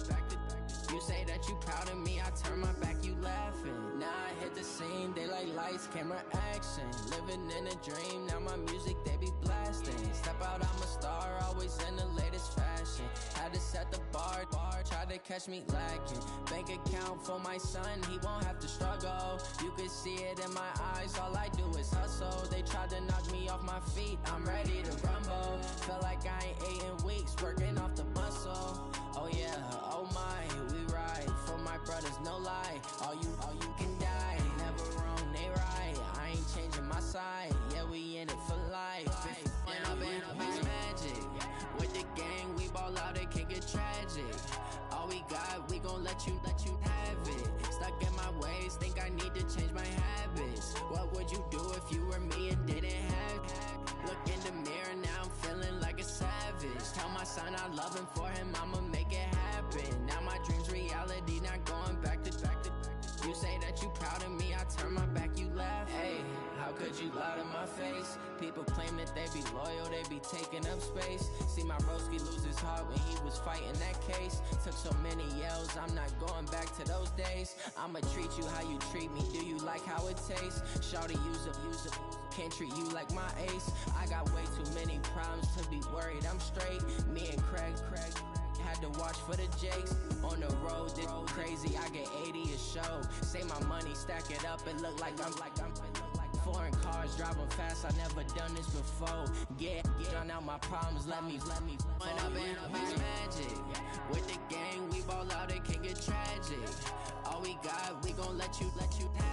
You say that you proud of me, I turn my back, you laughing. Now I hit the scene, they like lights, camera, action. Living in a dream, now my music, they be blasting. Step out, I'm a star, always in the latest fashion. Had to set the bar, try to catch me lacking. Bank account for my son, he won't have to struggle. You can see it in my eyes, all I do is hustle. They tried to knock me off my feet, I'm ready to rumble. Feel like I ain't ate in weeks, working off the muscle. Oh yeah, oh my, we ride for my brothers, no lie. All you can die, never wrong, they right. I ain't changing my side, yeah, we in it for life. And up is magic. With the gang, we ball out, it can get tragic. All we got, we gon' let you have it. Stuck in my ways, think I need to change my habits. What would you do if you were me and didn't have it? Look in the mirror, now I'm feeling like a savage. Tell my son I love him, for him I'ma make it happen. Now my dream's reality, not going back to. You say that you proud of me, I turn my back, you laugh. Hey, how could you lie to my face? People People claim that they be loyal, they be taking up space. See my broski lose his heart when he was fighting that case. Took so many yells, I'm not going back to those days. I'ma treat you how you treat me, do you like how it tastes? Shawty, use up, can't treat you like my ace. I got way too many problems to be worried, I'm straight. Me and Craig had to watch for the Jakes. On the road, this crazy, I get 80 a show. Say my money, stack it up, it look like I'm foreign cars, driving fast, I never done this before. Drown out my problems, let me When up in a big magic. With the gang, we ball out, it can get tragic. All we got, we gon' let you have